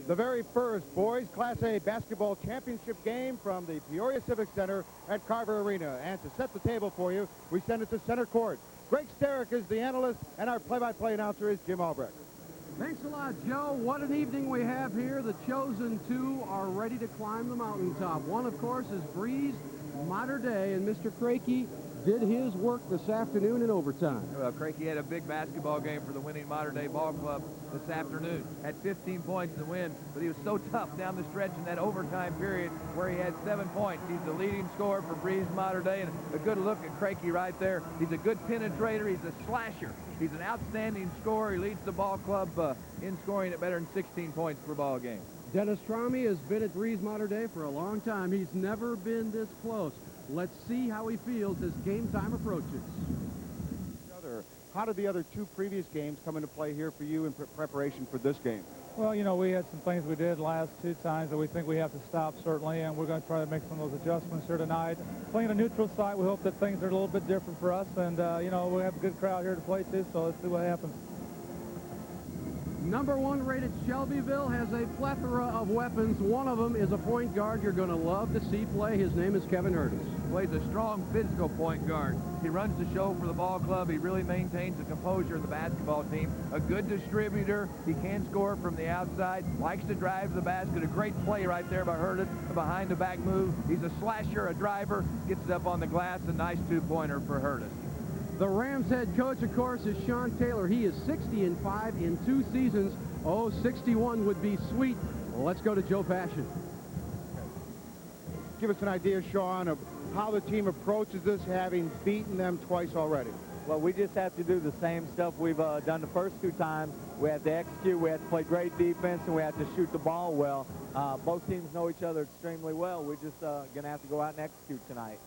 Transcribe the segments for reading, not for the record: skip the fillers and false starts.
the very first boys Class A basketball championship game from the Peoria Civic Center at Carver Arena. And to set the table for you, we send it to center court. Greg Sterick is the analyst, and our play-by-play announcer is Jim Albrecht. Thanks a lot, Joe. What an evening we have here. The chosen two are ready to climb the mountaintop. One, of course, is Breese, Mater Dei, and Mr. Crakey did his work this afternoon in overtime. Well, Crakey had a big basketball game for the winning Mater Dei ball club this afternoon. Had 15 points to win, but he was so tough down the stretch in that overtime period where he had 7 points. He's the leading scorer for Breese Mater Dei, and a good look at Crakey right there. He's a good penetrator. He's a slasher. He's an outstanding scorer. He leads the ball club in scoring at better than 16 points per ball game. Dennis Tromey has been at Breese Mater Dei for a long time. He's never been this close. Let's see how he feels as game time approaches. How did the other two previous games come into play here for you in preparation for this game? Well, you know, we had some things we did last two times that we think we have to stop, certainly, and we're going to try to make some of those adjustments here tonight. Playing a neutral site, we hope that things are a little bit different for us, and, you know, we have a good crowd here to play, too, so let's see what happens. Number 1 rated Shelbyville has a plethora of weapons. One of them is a point guard you're going to love to see play. His name is Kevin Hurtis. Plays a strong physical point guard. He runs the show for the ball club. He really maintains the composure of the basketball team. A good distributor. He can score from the outside. Likes to drive the basket. A great play right there by Hurtis. A behind the back move. He's a slasher, a driver. Gets it up on the glass. A nice two-pointer for Hurtis. The Rams head coach, of course, is Sean Taylor. He is 60-5 in 2 seasons. Oh, 61 would be sweet. Well, let's go to Joe Passion. Give us an idea, Sean, of how the team approaches this, having beaten them twice already. Well, we just have to do the same stuff we've done the first 2 times. We have to execute, we have to play great defense, and we have to shoot the ball well. Both teams know each other extremely well. We're just going to have to go out and execute tonight.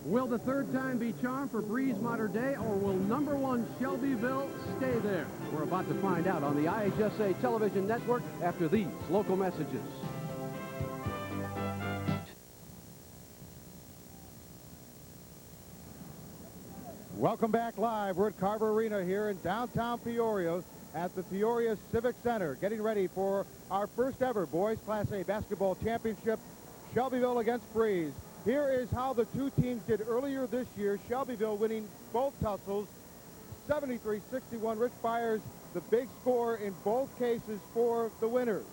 Will the third time be charmed for Breese Mater Dei, or will number 1 Shelbyville stay there? We're about to find out on the IHSA television network after these local messages. Welcome back live. We're at Carver Arena here in downtown Peoria at the Peoria Civic Center, getting ready for our first ever boys Class A basketball championship, Shelbyville against Breese. Here is how the two teams did earlier this year. Shelbyville winning both tussles, 73-61. Rich Byers, the big score in both cases for the winners.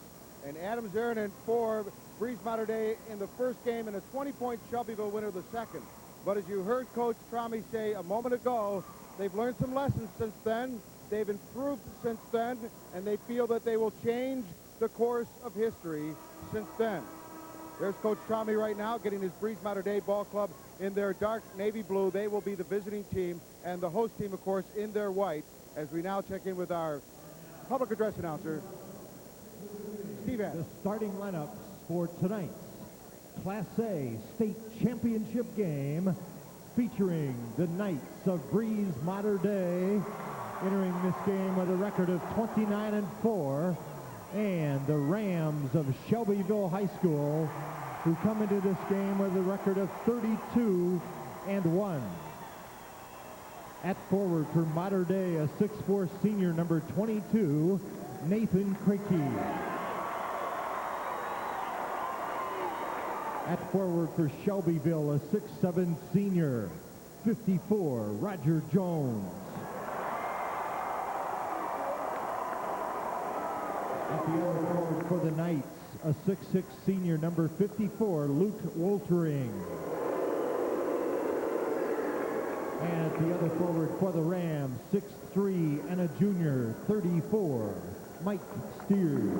And Adam Zeranin for Breese Mater Dei in the first game, and a 20-point Shelbyville winner the second. But as you heard Coach Tromey say a moment ago, they've learned some lessons since then. They've improved since then, and they feel that they will change the course of history since then. There's Coach Tromey right now getting his Breese Mater Dei ball club in their dark navy blue. They will be the visiting team, and the host team, of course, in their white, as we now check in with our public address announcer, Steve Adams. The starting lineups for tonight's Class A state championship game, featuring the Knights of Breese Mater Dei, entering this game with a record of 29-4, and the Rams of Shelbyville High School, who come into this game with a record of 32-1. At forward for Mater Dei, a 6'4" senior, number 22, Nathan Crakey. At forward for Shelbyville, a 6'7" senior, 54, Roger Jones. At the other forward for the Knights, a 6'6" senior, number 54, Luke Woltering. And at the other forward for the Rams, 6'3" and a junior, 34, Mike Steers.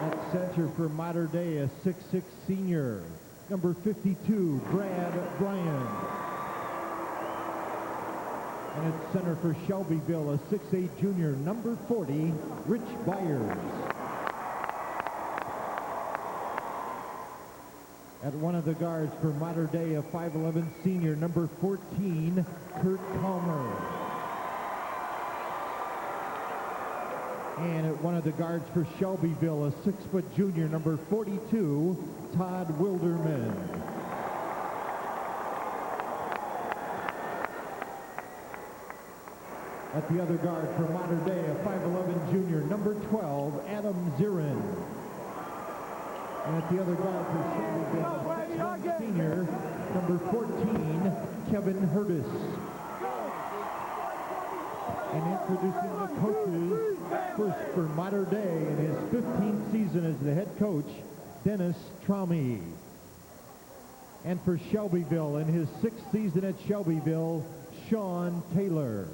At center for Mater Dei, a 6'6" senior, number 52, Brad Bryan. And at center for Shelbyville, a 6'8" junior, number 40, Rich Byers. At one of the guards for Mater Dei, a 5'11" senior, number 14, Kurt Palmer. And at one of the guards for Shelbyville, a 6' junior, number 42, Todd Wilderman. At the other guard for Mater Dei, a 5'11 junior, number 12, Adam Zirin. And at the other guard for Shelbyville, 6'1 senior, number 14, Kevin Hurtis. And introducing the coaches, first for Mater Dei in his 15th season as the head coach, Dennis Traume. And for Shelbyville in his 6th season at Shelbyville, Sean Taylor.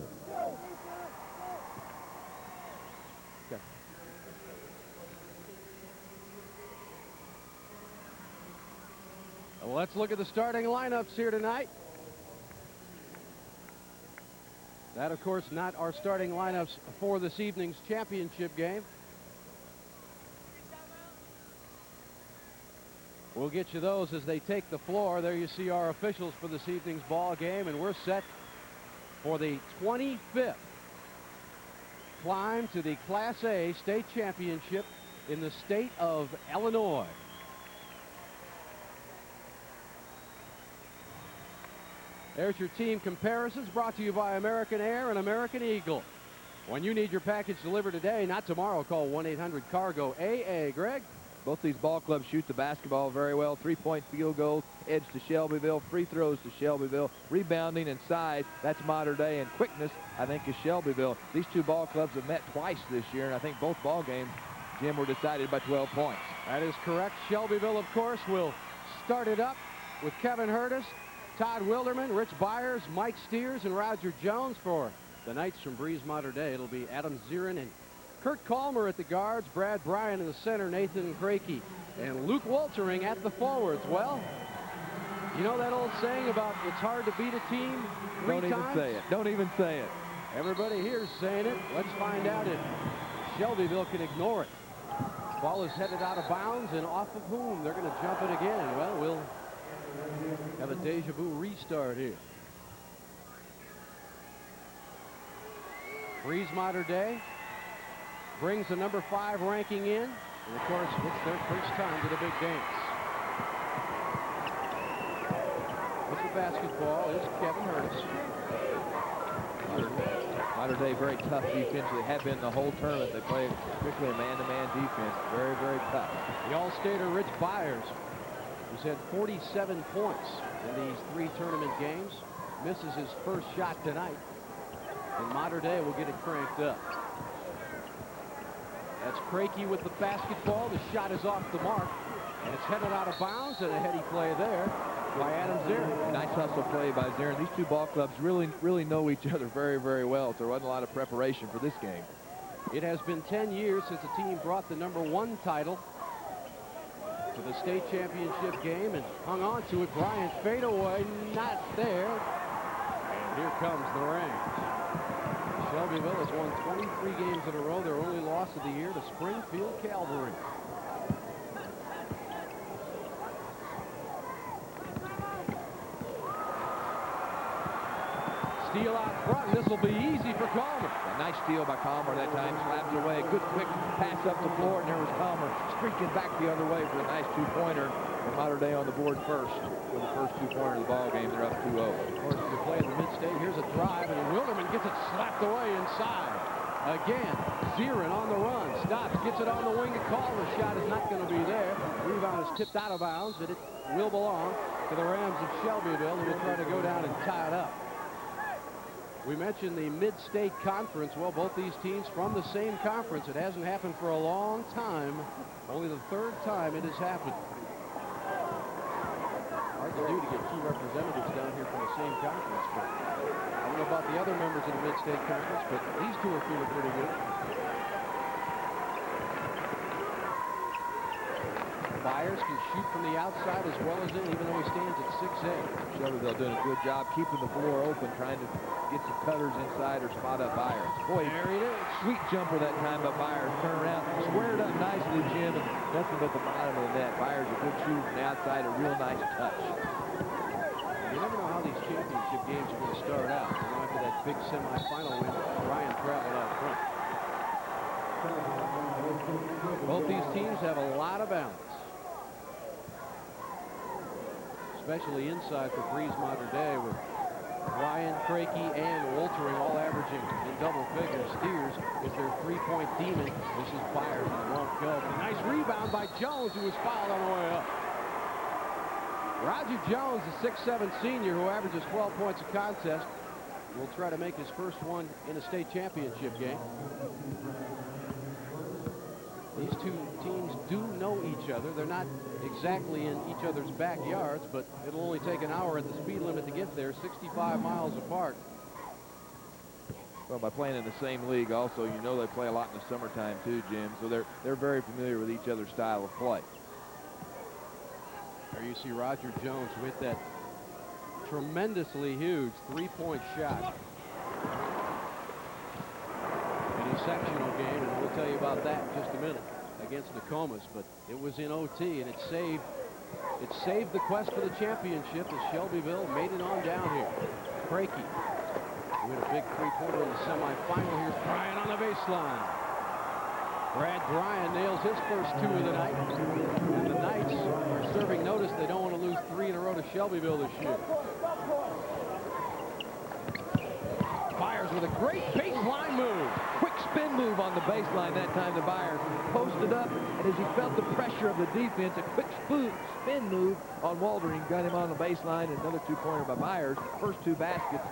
Well, let's look at the starting lineups here tonight. That, of course, not our starting lineups for this evening's championship game. We'll get you those as they take the floor. There you see our officials for this evening's ball game, and we're set for the 25th climb to the Class A state championship in the state of Illinois. There's your team comparisons brought to you by American Air and American Eagle. When you need your package delivered today, not tomorrow, call 1-800-CARGO-AA. Greg? Both these ball clubs shoot the basketball very well. Three-point field goals, edge to Shelbyville, free throws to Shelbyville, rebounding and size, that's Mater Dei, and quickness, I think, is Shelbyville. These two ball clubs have met twice this year, and I think both ball games, Jim, were decided by 12 points. That is correct. Shelbyville, of course, will start it up with Kevin Hurtis, Todd Wilderman, Rich Byers, Mike Steers, and Roger Jones. For the Knights from Breese Mater Dei, it'll be Adam Zirin and Kurt Calmer at the guards, Brad Bryan in the center, Nathan Krakey, and Luke Woltering at the forwards. Well, you know that old saying about it's hard to beat a team three times? Don't even say it. Don't even say it. Everybody here's saying it. Let's find out if Shelbyville can ignore it. Ball is headed out of bounds, and off of whom? They're going to jump it again. Well, we'll have a deja vu restart here. Breese Mater Dei brings the number 5 ranking in, and of course it's their first time to the big dance. With the basketball is Kevin Hurtis. Mater Dei very tough defensively, have been the whole tournament. They play strictly a man-to-man defense, very, very tough. The All-Stater Rich Byers, who's had 47 points in these 3 tournament games, misses his first shot tonight, and Mater Dei will get it cranked up. That's Krakey with the basketball. The shot is off the mark, and it's headed out of bounds, and a heady play there by Adam Zirin. Nice hustle play by Zirin. These two ball clubs really know each other very, very well. So there wasn't a lot of preparation for this game. It has been 10 years since the team brought the number 1 title to the state championship game and hung on to it. Bryant fadeaway, not there. And here comes the rain. Shelbyville has won 23 games in a row. Their only loss of the year to Springfield Cavalry. Steal out front. This will be easy for Calmer. A nice steal by Calmer that time. Slaps it away. Good quick pass up the floor, and there was Calmer streaking back the other way for a nice 2-pointer. And Mater Dei on the board first for the first 2-pointer of the ball game. They're up 2-0. Of course, if you play in the mid-state, here's a drive, and Wilderman gets it slapped away inside. Again, Zirin on the run. Stops, gets it on the wing to Calmer. Shot is not going to be there. Rebound is tipped out of bounds, but it will belong to the Rams of Shelbyville, who will try to go down and tie it up. We mentioned the Mid-State Conference. Well, both these teams from the same conference. It hasn't happened for a long time. Only the 3rd time it has happened. Hard to do to get 2 representatives down here from the same conference. But I don't know about the other members of the Mid-State Conference, but these 2 are feeling pretty good. Byers can shoot from the outside as well as in, even though he stands at 6'8". Shelbyville doing a good job keeping the floor open, trying to get some cutters inside or spot up Byers. Boy, there he is. Sweet jumper that time by Byers. Turn around, squared up nicely, Jim, and nothing but the bottom of the net. Byers a good shooter from the outside, a real nice touch. You never know how these championship games are going to start out. You know, after that big semifinal win, Ryan traveled out front. Both these teams have a lot of balance, especially inside for Breese Mater Dei, with Ryan, Krakey, and Woltering all averaging in double figures. Steers is their three-point demon. This is Byers, and it won't go. But a nice rebound by Jones, who was fouled on the way up. Roger Jones, a 6'7" senior who averages 12 points a contest, will try to make his first one in a state championship game. These two teams do know each other. They're not exactly in each other's backyards, but it'll only take an hour at the speed limit to get there, 65 miles apart. Well, by playing in the same league also, you know they play a lot in the summertime too, Jim, so they're very familiar with each other's style of play. There you see Roger Jones with that tremendously huge three-point shot in his sectional game, and we'll tell you about that in just a minute against Nokomis. But it was in OT, and it saved the quest for the championship as Shelbyville made it on down here. Crakey with a big three-pointer in the semifinal. Here's Bryan on the baseline. Brad Bryan nails his first two of the night. And the Knights are serving notice they don't want to lose 3 in a row to Shelbyville this year. Byers with a great baseline move. Quick spin move on the baseline that time to Byers. Posted up, and as he felt the pressure of the defense, a quick spin move on Waldron got him on the baseline. Another two-pointer by Byers. First 2 baskets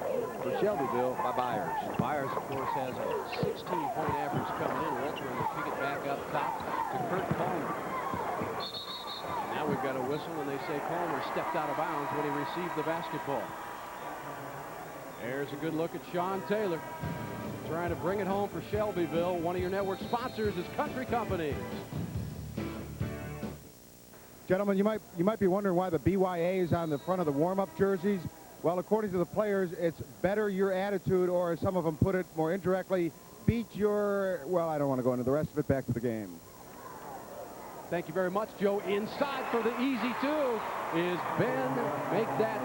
for Shelbyville by Byers. Byers, of course, has a 16-point average coming in. Waldron will kick it back up top to Kurt Palmer. And now we've got a whistle, and they say Palmer stepped out of bounds when he received the basketball. There's a good look at Sean Taylor trying to bring it home for Shelbyville. One of your network sponsors is Country Company. Gentlemen, you might be wondering why the BYA is on the front of the warm-up jerseys. Well, according to the players, it's better your attitude, or as some of them put it more indirectly, beat your, well, I don't want to go into the rest of it. Back to the game. Thank you very much, Joe. Inside for the easy 2 is Ben. Make that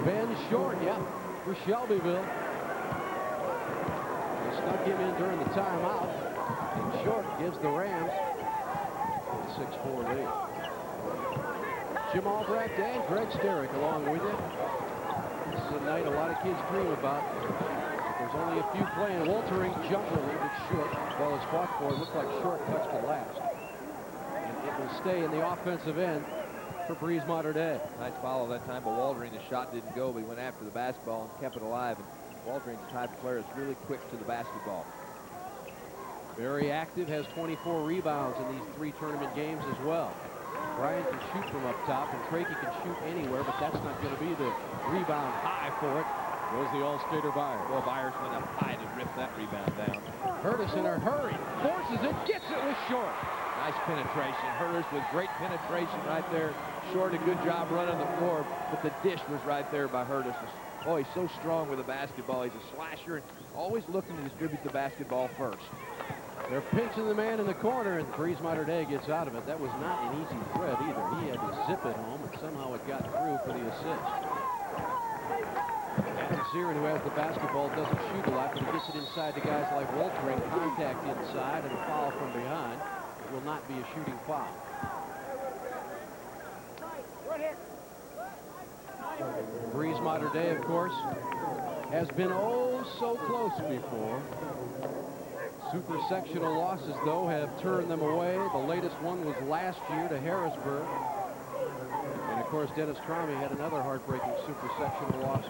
Ben Short, yeah, for Shelbyville. They snuck him in during the timeout, and Short gives the Rams a 6-4 lead. Jim Albrecht and Greg Sterick along with you. This is a night a lot of kids dream about. There's only a few playing. Waltering jumped a little bit short. Ball is fought for. It looked like Short touched it last. And it will stay in the offensive end for Breese Mater Dei. Nice follow that time, but Waldron, the shot didn't go, but he went after the basketball and kept it alive. And Waldron's the type of player that's really quick to the basketball. Very active, has 24 rebounds in these 3 tournament games as well. Bryan can shoot from up top, and Crakey can shoot anywhere, but that's not going to be the rebound high for it. Was the All-Stater Byers. Well, Byers went up high to rip that rebound down. Hurtis in a hurry, forces it, gets it with Short. Nice penetration. Hurtis with great penetration right there. Short, a good job running the floor, but the dish was right there by Hurtis. Oh, he's so strong with the basketball. He's a slasher and always looking to distribute the basketball first. They're pinching the man in the corner, and Breese Mater Dei gets out of it. That was not an easy thread either. He had to zip it home, and somehow it got through for the assist. Adam Zirin, who has the basketball, doesn't shoot a lot, but he gets it inside to guys like Waltering. Contact inside and a foul from behind. It will not be a shooting foul. Breese Mater Dei, of course, has been oh so close before. Super sectional losses, though, have turned them away. The latest one was last year to Harrisburg. And, of course, Dennis Tromey had another heartbreaking super sectional loss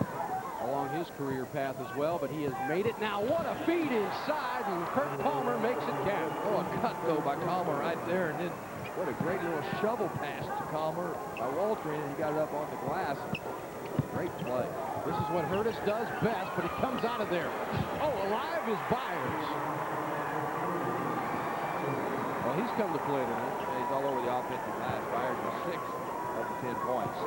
along his career path as well, but he has made it now. What a feed inside, and Kurt Palmer makes it count. Oh, a cut, though, by Palmer right there, and then what a great little shovel pass to Palmer by Waldron, and he got it up on the glass. Great play. This is what Hurtis does best, but it comes out of there. Oh, alive is Byers. Well, he's come to play tonight. He's all over the offensive glass. Byers with 6 of the 10 points.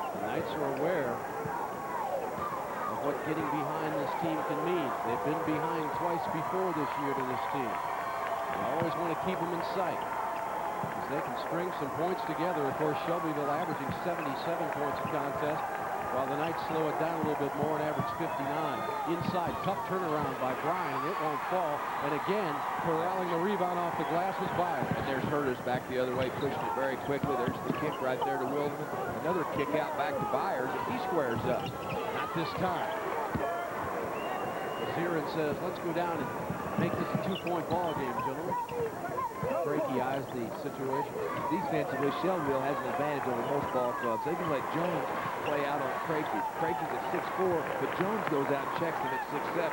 The Knights are aware of what getting behind this team can mean. They've been behind twice before this year to this team. They always want to keep them in sight, because they can string some points together. Of course, Shelbyville averaging 77 points a contest. while the Knights slow it down a little bit more and average 59. Inside, tough turnaround by Bryan. It won't fall. And again, corralling the rebound off the glass was Byers. And there's Hurtis back the other way, pushing it very quickly. There's the kick right there to Wilderman. Another kick out back to Byers, and he squares up. Not this time. Zirin says, let's go down and make this a 2-point ball game, gentlemen. Crakey eyes the situation. Defensively, Shelbyville has an advantage over most ball clubs. They can let Jones play out on Crakey. Crakey's at 6'4", but Jones goes out and checks him at 6'7".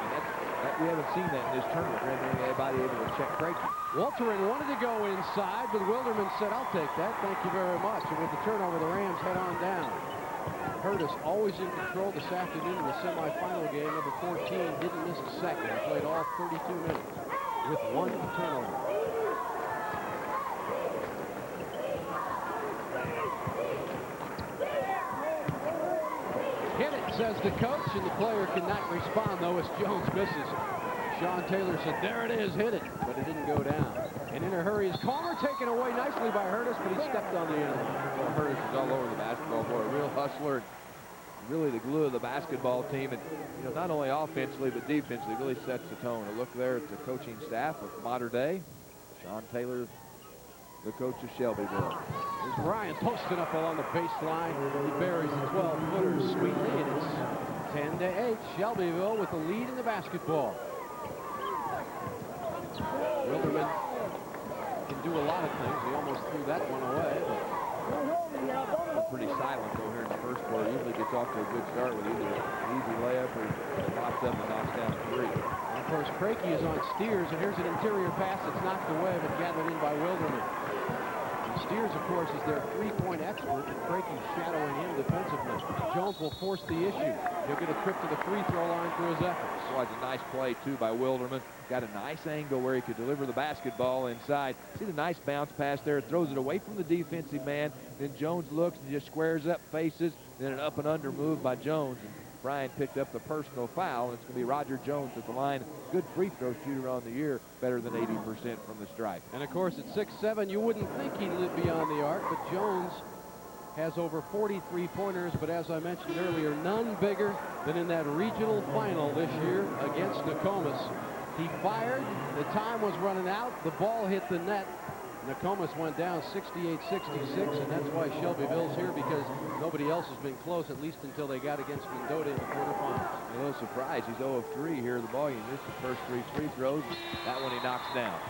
We haven't seen that in this tournament. We haven't had anybody able to check Crakey. Walterin wanted to go inside, but Wilderman said, I'll take that. Thank you very much. And with the turnover, the Rams head on down. Hurtis always in control this afternoon in the semifinal game. Number 14 didn't miss a second. He played all 32 minutes with 1 turnover. Hit it, says the coach, and the player cannot respond, though, as Jones misses. Sean Taylor said, there it is, hit it, but it didn't go down. And in a hurry is Palmer, taken away nicely by Hurtis, but he stepped on the end. Well, Hurtis is all over the basketball board, a real hustler, and really the glue of the basketball team. And you know, not only offensively but defensively, really sets the tone. A look there at the coaching staff of Mater Dei. Sean Taylor, the coach of Shelbyville. There's Ryan posted up along the baseline. He buries the 12-footer sweetly, and it's 10-8. Shelbyville with the lead in the basketball. Wilderman can do a lot of things. He almost threw that one away. But pretty silent though here in the first quarter. Usually gets off to a good start with either an easy layup or pops up and knocks down a 3. And of course, Crakey is on Steers, and here's an interior pass that's knocked away, but gathered in by Wilderman. And Steers, of course, is their 3-point expert, and Crakey's shadowing him defensively. Jones will force the issue. He'll get a trip to the free throw line for his efforts. Was a nice play, too, by Wilderman. Got a nice angle where he could deliver the basketball inside. See the nice bounce pass there. Throws it away from the defensive man. Then Jones looks and just squares up, faces. Then an up and under move by Jones. And Bryan picked up the personal foul. And it's going to be Roger Jones at the line. Good free throw shooter on the year. Better than 80% from the stripe. And, of course, at 6'7", you wouldn't think he'd live beyond the arc. But Jones has over 40 3-pointers, but as I mentioned earlier, none bigger than in that regional final this year against Nokomis. He fired, the time was running out, the ball hit the net. Nokomis went down 68-66, and that's why Shelbyville's here, because nobody else has been close, at least until they got against Mendota in the quarterfinals. A little surprise, he's 0 of 3 here in the ball. He missed the first 3 free throws. That one he knocks down.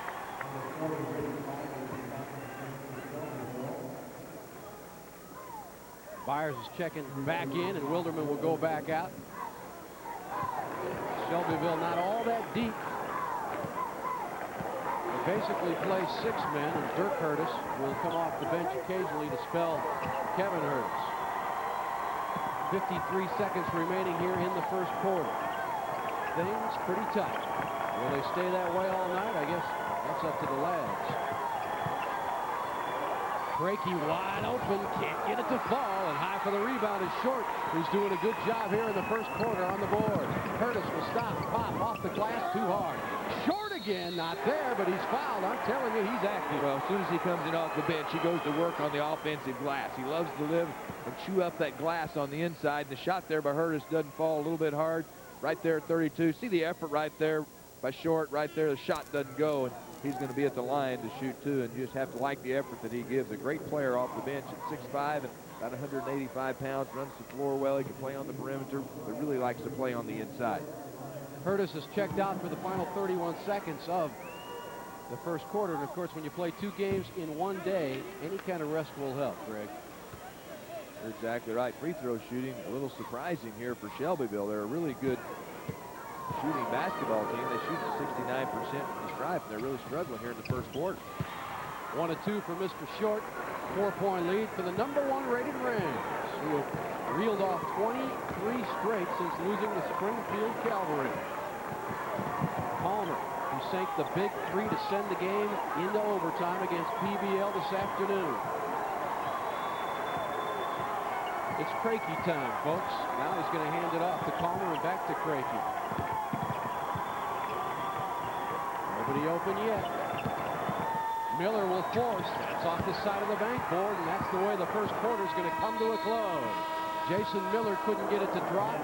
Byers is checking back in, and Wilderman will go back out. Shelbyville not all that deep. They basically play 6 men, and Dirk Hurtis will come off the bench occasionally to spell Kevin Hurtis. 53 seconds remaining here in the first quarter. Things pretty tight. Will they stay that way all night? I guess that's up to the lads. Crakey wide open, can't get it to fall, and high for the rebound is Short, who's doing a good job here in the first quarter on the board. Hurtis will stop, pop off the glass, too hard. Short again, not there, but he's fouled. I'm telling you, he's active. Well, as soon as he comes in off the bench, he goes to work on the offensive glass. He loves to live and chew up that glass on the inside. The shot there by Hurtis doesn't fall, a little bit hard. Right there at 32. See the effort right there by Short. Right there, the shot doesn't go, and he's going to be at the line to shoot, too, and you just have to like the effort that he gives. A great player off the bench at 6'5", and about 185 pounds, runs the floor well. He can play on the perimeter, but really likes to play on the inside. Hurtis has checked out for the final 31 seconds of the first quarter. And, of course, when you play 2 games in one day, any kind of rest will help, Greg. You're exactly right. Free throw shooting, a little surprising here for Shelbyville. They're a really good shooting basketball team. They shoot 69% from the stripe, and they're really struggling here in the first quarter. 1 of 2 for Mr. Short. 4-point lead for the #1 rated Rams, who have reeled off 23 straight since losing to Springfield Cavalry. Palmer, who sank the big 3 to send the game into overtime against PBL this afternoon. It's Crakey time, folks. Now he's going to hand it off to Palmer and back to Crakey. Nobody open yet. Miller will force. It's off the side of the backboard, and that's the way the first quarter is going to come to a close. Jason Miller couldn't get it to drop.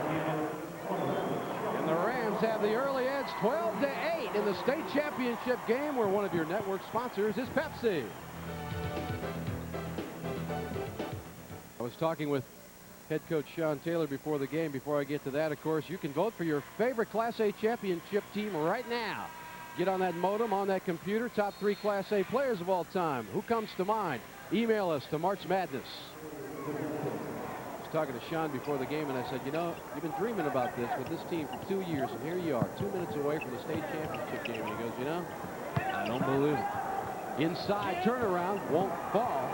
And the Rams have the early edge, 12-8 in the state championship game, where one of your network sponsors is Pepsi. I was talking with head coach Sean Taylor before the game. Before I get to that, of course, you can vote for your favorite Class A championship team right now. Get on that modem, on that computer, top 3 Class A players of all time. Who comes to mind? Email us to March Madness. I was talking to Sean before the game, and I said, you know, you've been dreaming about this with this team for 2 years, and here you are, 2 minutes away from the state championship game. And he goes, you know, I don't believe it. Inside turnaround, won't fall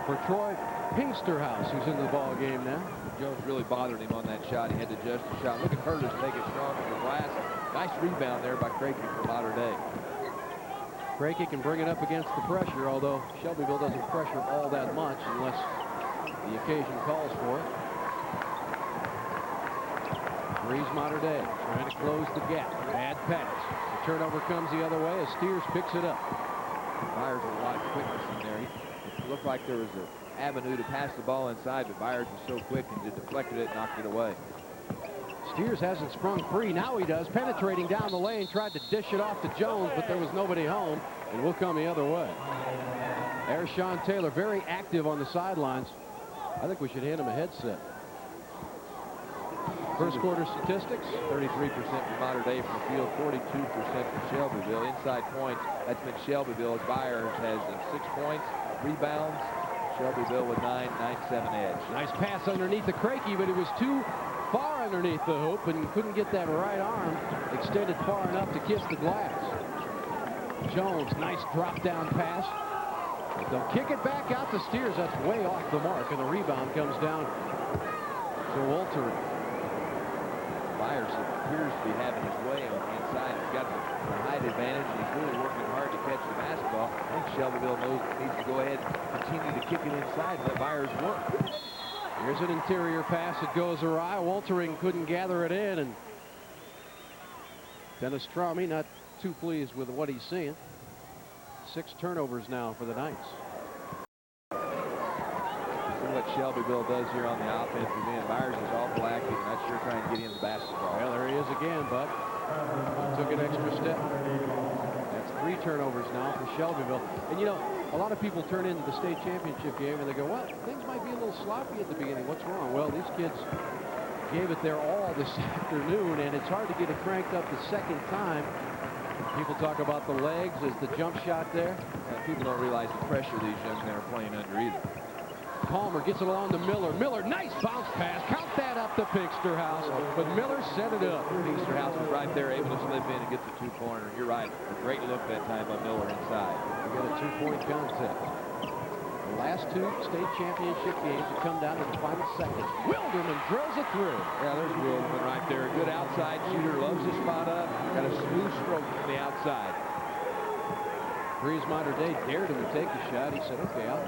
for Troy Pinksterhouse, who's in the ball game now. Jones really bothered him on that shot. He had to adjust the shot. Look at Curtis take it strong from the glass. Nice rebound there by Crakey for Mater Dei. Crakey can bring it up against the pressure, although Shelbyville doesn't pressure all that much unless the occasion calls for it. Breese Mater Dei trying to close the gap. Bad pass. The turnover comes the other way as Steers picks it up. Byers with a lot of quickness in there. It looked like there was an avenue to pass the ball inside, but Byers was so quick and just deflected it, knocked it away. Steers hasn't sprung free. Now he does. Penetrating down the lane, tried to dish it off to Jones, but there was nobody home, and we'll come the other way. There's Sean Taylor, very active on the sidelines. I think we should hand him a headset. First quarter statistics. 33% for Mater Dei from the field, 42% for Shelbyville. Inside points, that's been Shelbyville. Byers has 6 points, rebounds. Shelbyville with 9-7 edge. Nice pass underneath the Crakey, but it was too far underneath the hoop and couldn't get that right arm extended far enough to kiss the glass. Jones, nice drop down pass. They'll kick it back out to Steers. That's way off the mark, and the rebound comes down to Walter. Byers appears to be having his way on the inside. He's got the height advantage, and he's really working hard to catch the basketball. I think Shelbyville knows he needs to go ahead and continue to kick it inside and let Byers work. Here's an interior pass. It goes awry. Waltering couldn't gather it in, and Dennis Traume not too pleased with what he's seeing. 6 turnovers now for the Knights. See what Shelbyville does here on the offensive end. Byers is awful active, not sure trying to get him the basketball. Well, there he is again, Bud. Took an extra step. That's 3 turnovers now for Shelbyville. And you know, a lot of people turn into the state championship game and they go, well, things might be a little sloppy at the beginning. What's wrong? Well, these kids gave it their all this afternoon, and it's hard to get it cranked up the second time. People talk about the legs. Is the jump shot there? People don't realize the pressure these young men are playing under either. Palmer gets it along to Miller. Miller, nice bounce pass. Count that up to Pinksterhouse. But Miller set it up. Pinksterhouse was right there, able to slip in and get the 2-pointer. You're right. A great look that time by Miller inside. We got a 2-point contest. The last 2 state championship games have come down to the final seconds. Wilderman drills it through. Yeah, there's Wilderman right there. A good outside shooter. Loves the spot up. Got a smooth stroke from the outside. Breese Mater Dei dared him to take the shot. He said, okay, I'll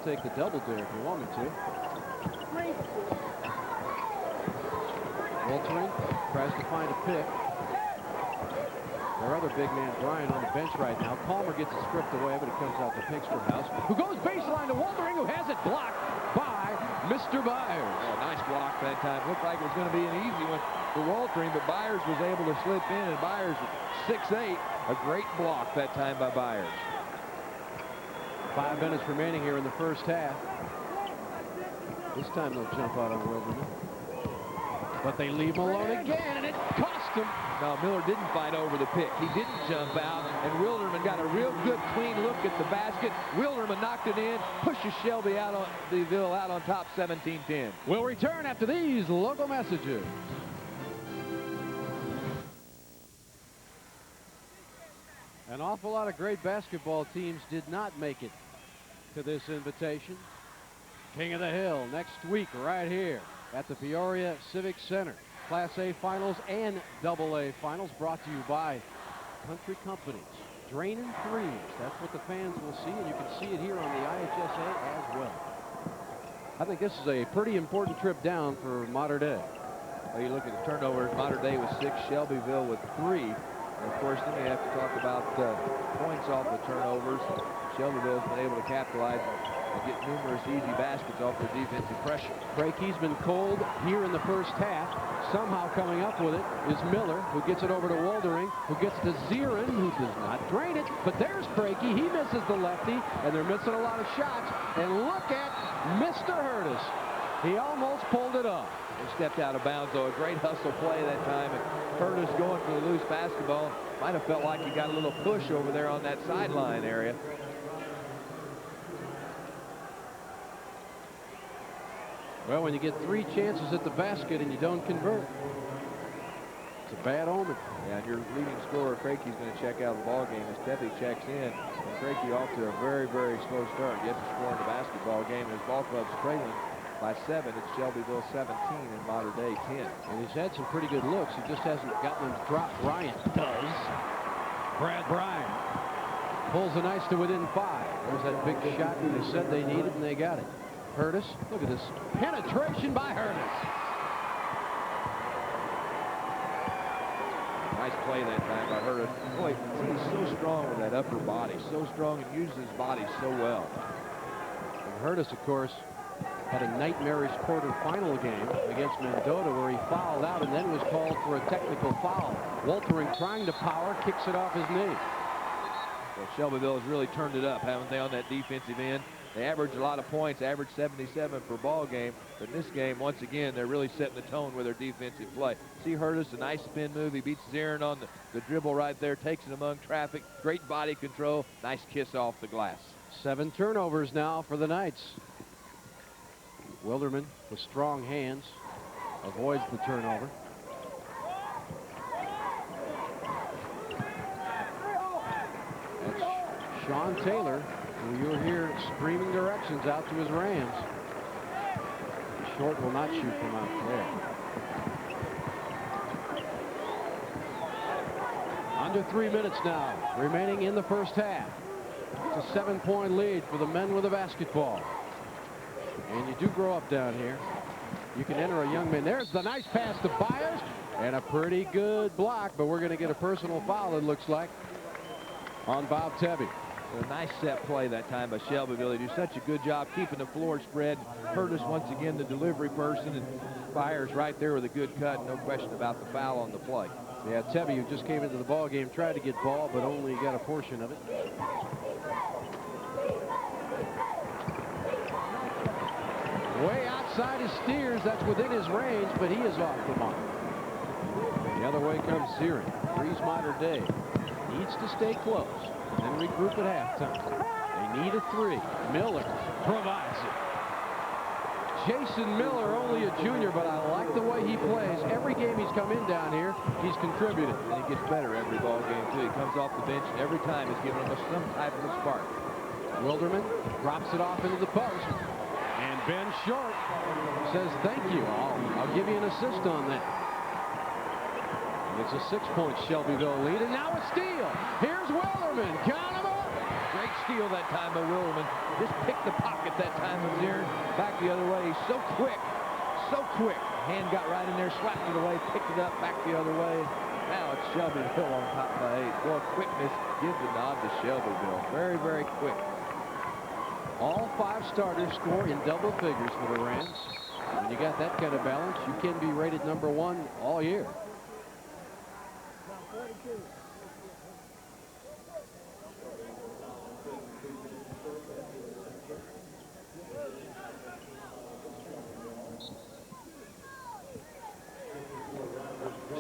take the double dare if you want me to. Waltering tries to find a pick. Their other big man, Brian, on the bench right now. Palmer gets it stripped away, but it comes out to Pinksterhouse, who goes baseline to Waltering, who has it blocked by Mr. Byers. Oh, nice block that time. Looked like it was going to be an easy one for Waltering, but Byers was able to slip in, and Byers at 6'8", a great block that time by Byers. 5 minutes remaining here in the first half. This time they'll jump out on Wilderman. But they leave him alone again, and it cost him. No, Miller didn't fight over the pick. He didn't jump out, and Wilderman got a real good, clean look at the basket. Wilderman knocked it in, pushes Shelby out on the Ville out on top, 17-10. We'll return after these local messages. An awful lot of great basketball teams did not make it to this invitation. King of the Hill next week right here at the Peoria Civic Center. Class A finals and AA finals brought to you by Country Companies. Drain and Freeze. That's what the fans will see, and you can see it here on the IHSA as well. I think this is a pretty important trip down for Mater Dei. Well, you look at the turnovers. Mater Dei with 6, Shelbyville with 3. And of course, then you have to talk about points off the turnovers. Shelbyville's been able to capitalize They get numerous easy baskets off their defensive pressure. Crakey's been cold here in the first half. Somehow coming up with it is Miller, who gets it over to Woldering, who gets to Zirin, who does not drain it. But there's Crakey. He misses the lefty, and they're missing a lot of shots. And look at Mr. Hurtis. He almost pulled it off. He stepped out of bounds, though. A great hustle play that time. And Hurtis going for the loose basketball. Might have felt like he got a little push over there on that sideline area. Well, when you get 3 chances at the basket and you don't convert, it's a bad omen. Yeah, and your leading scorer, Crakey's going to check out of the ball game as Tevye checks in. And Crakey off to a very, very slow start. Yet to score in the basketball game. His ball club's trailing by 7. It's Shelbyville 17 and Mater Dei 10. And he's had some pretty good looks. He just hasn't gotten them to drop. Bryant does. Brad Bryant pulls the Knights to within 5. There's that big shot they said they needed, and they got it. Hurtis, look at this penetration by Hurtis. Nice play that time by Hurtis. Boy, he's so strong with that upper body. So strong and uses his body so well. And Hurtis, of course, had a nightmarish quarterfinal game against Mendota where he fouled out and then was called for a technical foul. Woldering trying to power, kicks it off his knee. Well, Shelbyville has really turned it up, haven't they, on that defensive end? They average a lot of points, average 77 per ball game. But in this game, once again, they're really setting the tone with their defensive play. See Hurtis, a nice spin move. He beats Zirin on the dribble right there, takes it among traffic. Great body control. Nice kiss off the glass. 7 turnovers now for the Knights. Wilderman with strong hands avoids the turnover. That's Sean Taylor, who you'll hear screaming directions out to his Rams. Short will not shoot from out there. Under 3 minutes now remaining in the first half. It's a 7-point lead for the men with the basketball. And you do grow up down here. You can enter a young man. There's the nice pass to Byers. And a pretty good block, but we're going to get a personal foul, it looks like, on Bob Tevye. A nice set play that time by Shelbyville. They do such a good job keeping the floor spread. Hurtis once again the delivery person, and Byers right there with a good cut. No question about the foul on the play. Yeah, Tevye, who just came into the ball game, tried to get ball, but only got a portion of it. Way outside his steers. That's within his range, but he is off the mark. The other way comes Zirin. Breese Mater Dei needs to stay close and then regroup at halftime. They need a 3. Miller provides it. Jason Miller, only a junior, but I like the way he plays. Every game he's come in down here, he's contributed. And he gets better every ball game, too. He comes off the bench, and every time he's giving them some type of a spark. Wilderman drops it off into the post. And Ben Short says, thank you. I'll give you an assist on that. It's a 6-point Shelbyville lead, and now a steal. Here's Wilderman. Count him up. Great steal that time by Wilderman. Just picked the pocket that time of Zirin. Back the other way. He's so quick. So quick. Hand got right in there, slapped it away, picked it up, back the other way. Now it's Shelbyville on top by 8. Boy, quickness gives the nod to Shelbyville. Very, very quick. All 5 starters score in double figures for the Rams. When you got that kind of balance, you can be rated #1 all year.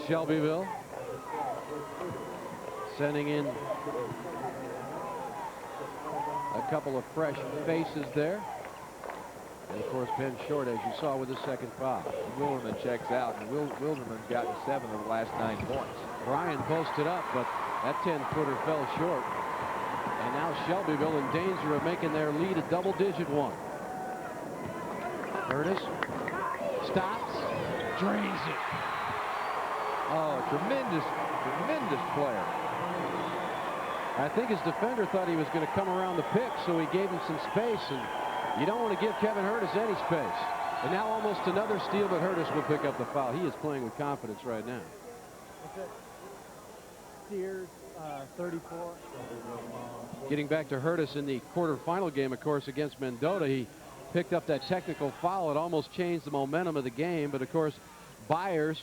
Shelbyville sending in a couple of fresh faces there. And of course, Ben Short, as you saw, with his second foul. Wilderman checks out, and Wilderman's gotten 7 of the last 9 points. Bryan posted up, but that 10-footer fell short. And now Shelbyville in danger of making their lead a double-digit one. Hurtis stops, drains it. Oh, tremendous, tremendous player. I think his defender thought he was going to come around the pick, so he gave him some space, and you don't want to give Kevin Hurtis any space. And now almost another steal, but Hurtis will pick up the foul. He is playing with confidence right now. Steers. 34. Getting back to Hurtis in the quarterfinal game, of course, against Mendota, he picked up that technical foul. It almost changed the momentum of the game, but of course, Byers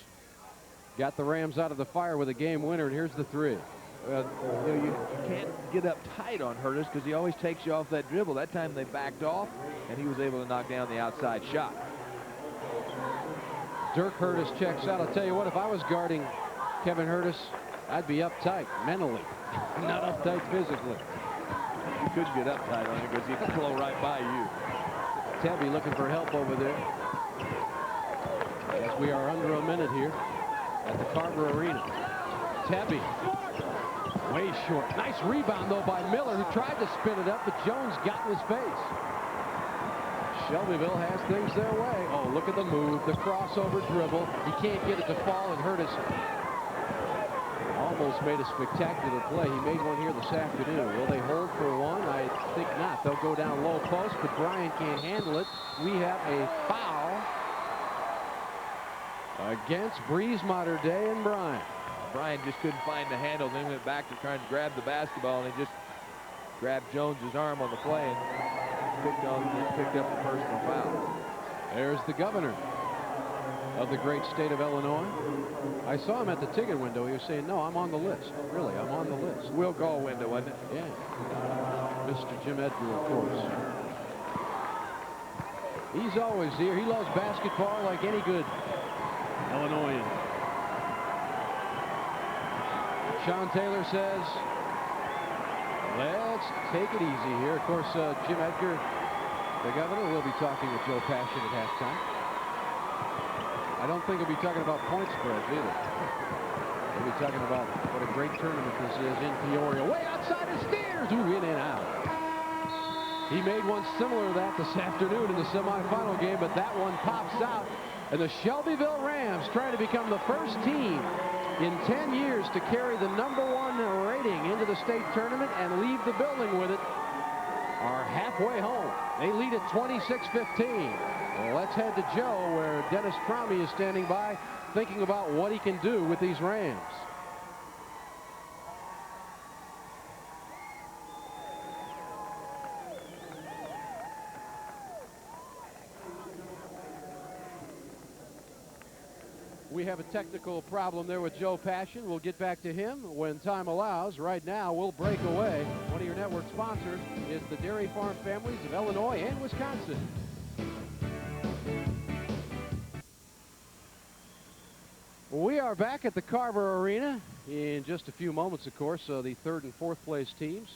got the Rams out of the fire with a game winner, and here's the three. You can't get up tight on Hurtis because he always takes you off that dribble. That time they backed off, and he was able to knock down the outside shot. Dirk Hurtis checks out. I'll tell you what, if I was guarding Kevin Hurtis, I'd be uptight mentally, not uptight physically. You couldn't get uptight on him because he could blow right by you. Tebby looking for help over there. As we are under a minute here at the Carver Arena. Tebby, way short. Nice rebound, though, by Miller, who tried to spin it up, but Jones got in his face. Shelbyville has things their way. Oh, look at the move, the crossover dribble. He can't get it to fall, and Hurtis almost made a spectacular play. He made one here this afternoon. Will they hold for one? I think not. They'll go down low post, but Bryan can't handle it. We have a foul against Breese, Mater Dei, and Bryan. Bryan just couldn't find the handle. Then went back to trying to grab the basketball, and he just grabbed Jones's arm on the play and picked up the personal foul. There's the governor of the great state of Illinois. I saw him at the ticket window. He was saying, no, I'm on the list. Really, I'm on the list. Will call window, wasn't it? Yeah. Mr. Jim Edgar, of course. He's always here. He loves basketball like any good Illinoisan. Sean Taylor says, let's take it easy here. Of course, Jim Edgar, the governor, will be talking with Joe Passion at halftime. I don't think he'll be talking about point spreads either. He'll be talking about what a great tournament this is in Peoria. Way outside his Steers. Ooh, in and out. He made one similar to that this afternoon in the semifinal game, but that one pops out. And the Shelbyville Rams, trying to become the first team in 10 years to carry the #1 rating into the state tournament and leave the building with it, are halfway home. They lead at 26-15. Well, let's head to Joe, where Dennis Cromie is standing by, thinking about what he can do with these Rams. We have a technical problem there with Joe Passion. We'll get back to him when time allows. Right now, we'll break away. One of your network sponsors is the dairy farm families of Illinois and Wisconsin. We are back at the Carver Arena in just a few moments, of course. The third and fourth place teams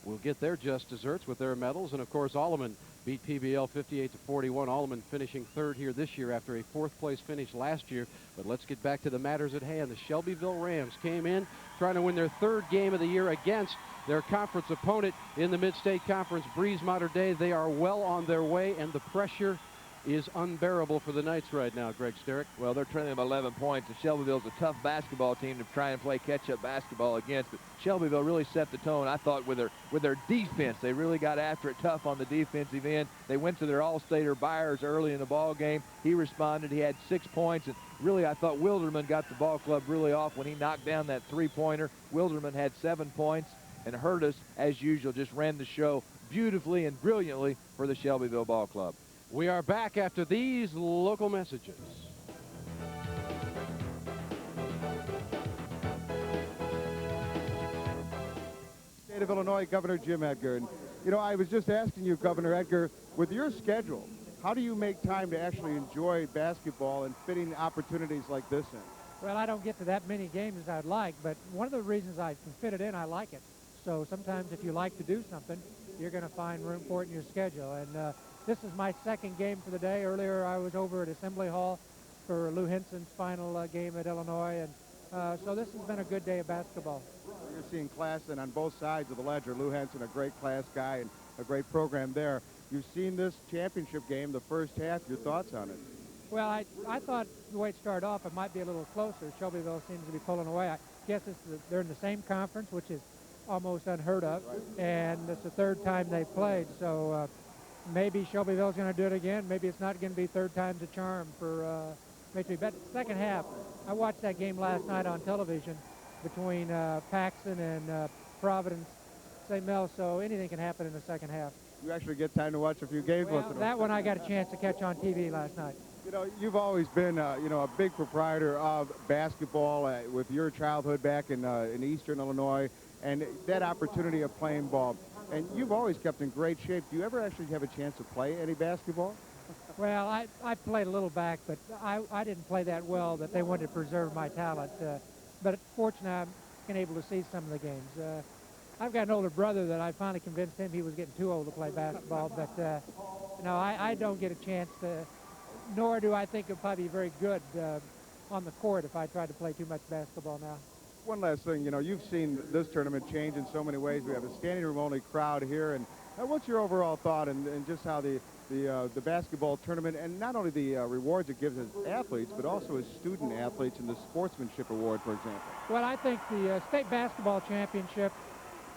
will get their just desserts with their medals. And, of course, Alleman beat PBL 58-41. Alleman finishing third here this year after a fourth place finish last year. But let's get back to the matters at hand. The Shelbyville Rams came in trying to win their third game of the year against their conference opponent in the Mid-State Conference, Breese Mater Dei. They are well on their way, and the pressure is unbearable for the Knights right now, Greg Sterick. Well, they're trailing by 11 points, and Shelbyville's a tough basketball team to try and play catch-up basketball against. But Shelbyville really set the tone, I thought, with their defense. They really got after it tough on the defensive end. They went to their all-stater Byers early in the ball game. He responded. He had 6 points, and really I thought Wilderman got the ball club really off when he knocked down that three-pointer. Wilderman had 7 points, and Hurtis, as usual, just ran the show beautifully and brilliantly for the Shelbyville Ball Club. We are back after these local messages. State of Illinois, Governor Jim Edgar. And, you know, I was just asking you, Governor Edgar, with your schedule, how do you make time to actually enjoy basketball and fitting opportunities like this in? Well, I don't get to that many games as I'd like, but one of the reasons I can fit it in, I like it. So sometimes if you like to do something, you're going to find room for it in your schedule. And this is my second game for the day. Earlier, I was over at Assembly Hall for Lou Henson's final game at Illinois, and so this has been a good day of basketball. You're seeing class, and on both sides of the ledger, Lou Henson, a great class guy and a great program there. You've seen this championship game, the first half. Your thoughts on it? Well, I thought the way it started off, it might be a little closer. Shelbyville seems to be pulling away. I guess they're in the same conference, which is almost unheard of, and it's the third time they've played, so maybe Shelbyville's going to do it again. Maybe it's not going to be third time's a charm for Mitchell. But second half, I watched that game last night on television, between Paxton and Providence St. Mel, so anything can happen in the second half. You actually get time to watch a few games once in a while. That one I got a chance to catch on TV last night. You know, you've always been, you know, a big proprietor of basketball with your childhood back in Eastern Illinois and that opportunity of playing ball. And you've always kept in great shape. Do you ever actually have a chance to play any basketball? Well, I played a little back, but I didn't play that well that they wanted to preserve my talent. But fortunately, I've been able to see some of the games. I've got an older brother that I finally convinced him he was getting too old to play basketball, but you know, I don't get a chance to, nor do I think it'll probably be very good on the court if I tried to play too much basketball now. One last thing, you know, you've seen this tournament change in so many ways. We have a standing room only crowd here, and what's your overall thought and just how the basketball tournament and not only the rewards it gives as athletes, but also as student athletes in the sportsmanship award, for example? Well, I think the state basketball championship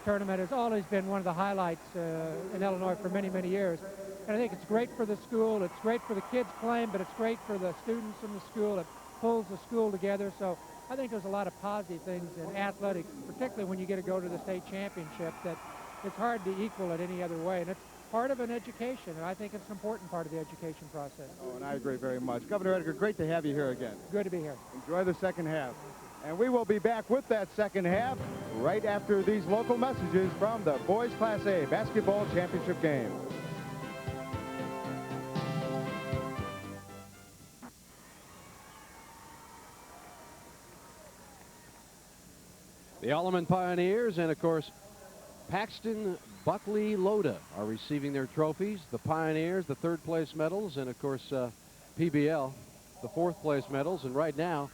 tournament has always been one of the highlights in Illinois for many, many years. And I think it's great for the school, it's great for the kids playing, but it's great for the students in the school. It pulls the school together. So I think there's a lot of positive things in athletics, particularly when you get to go to the state championship, that it's hard to equal it any other way. And it's part of an education, and I think it's an important part of the education process. Oh, and I agree very much. Governor Edgar, great to have you here again. Good to be here. Enjoy the second half. And we will be back with that second half right after these local messages from the Boys Class A Basketball Championship game. The Alleman Pioneers and, of course, Paxton Buckley Loda are receiving their trophies. The Pioneers, the third-place medals, and, of course, PBL, the fourth-place medals. And right now,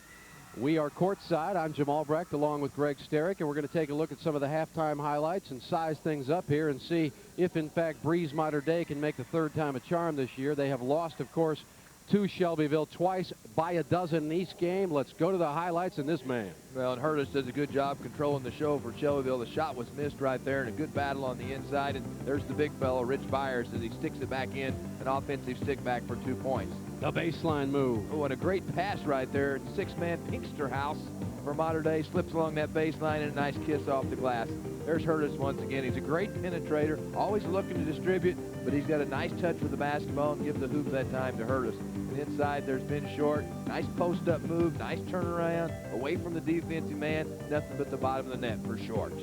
we are courtside. I'm Jim Albrecht along with Greg Sterick, and we're going to take a look at some of the halftime highlights and size things up here and see if, in fact, Breese Mater Dei can make the third time a charm this year. They have lost, of course, to Shelbyville twice by a dozen in each game. Let's go to the highlights and this man. Well, and Hurtis does a good job controlling the show for Shelbyville. The shot was missed right there, and a good battle on the inside. And there's the big fellow, Rich Byers, as he sticks it back in, an offensive stick back for 2 points. The baseline move. Oh, and a great pass right there. Six-man Pinkster House for Mater Dei slips along that baseline and a nice kiss off the glass. There's Hurtis once again. He's a great penetrator, always looking to distribute, but he's got a nice touch with the basketball and gives the hoop that time to Hurtis. And inside, there's Ben Short. Nice post-up move, nice turnaround, away from the defensive man. Nothing but the bottom of the net for Short.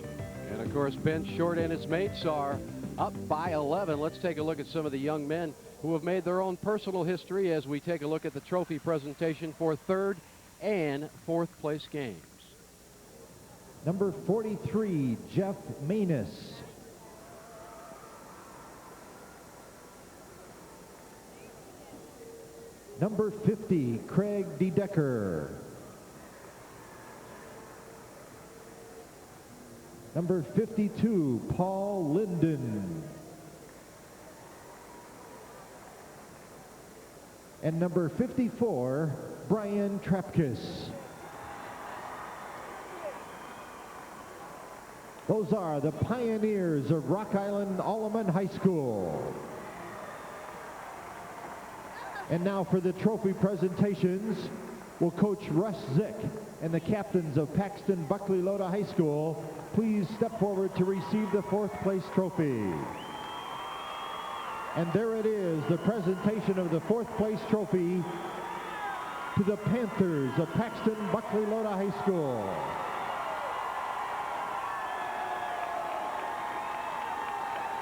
And, of course, Ben Short and his mates are up by 11. Let's take a look at some of the young men who have made their own personal history as we take a look at the trophy presentation for third and fourth place games. Number 43, Jeff Manus. Number 50, Craig DeDecker. Number 52, Paul Linden. And number 54, Brian Trapkis. Those are the Pioneers of Rock Island Alleman High School. And now for the trophy presentations, will Coach Russ Zick and the captains of Paxton Buckley Loda High School please step forward to receive the fourth place trophy. And there it is, the presentation of the fourth place trophy to the Panthers of Paxton Buckley Loda High School.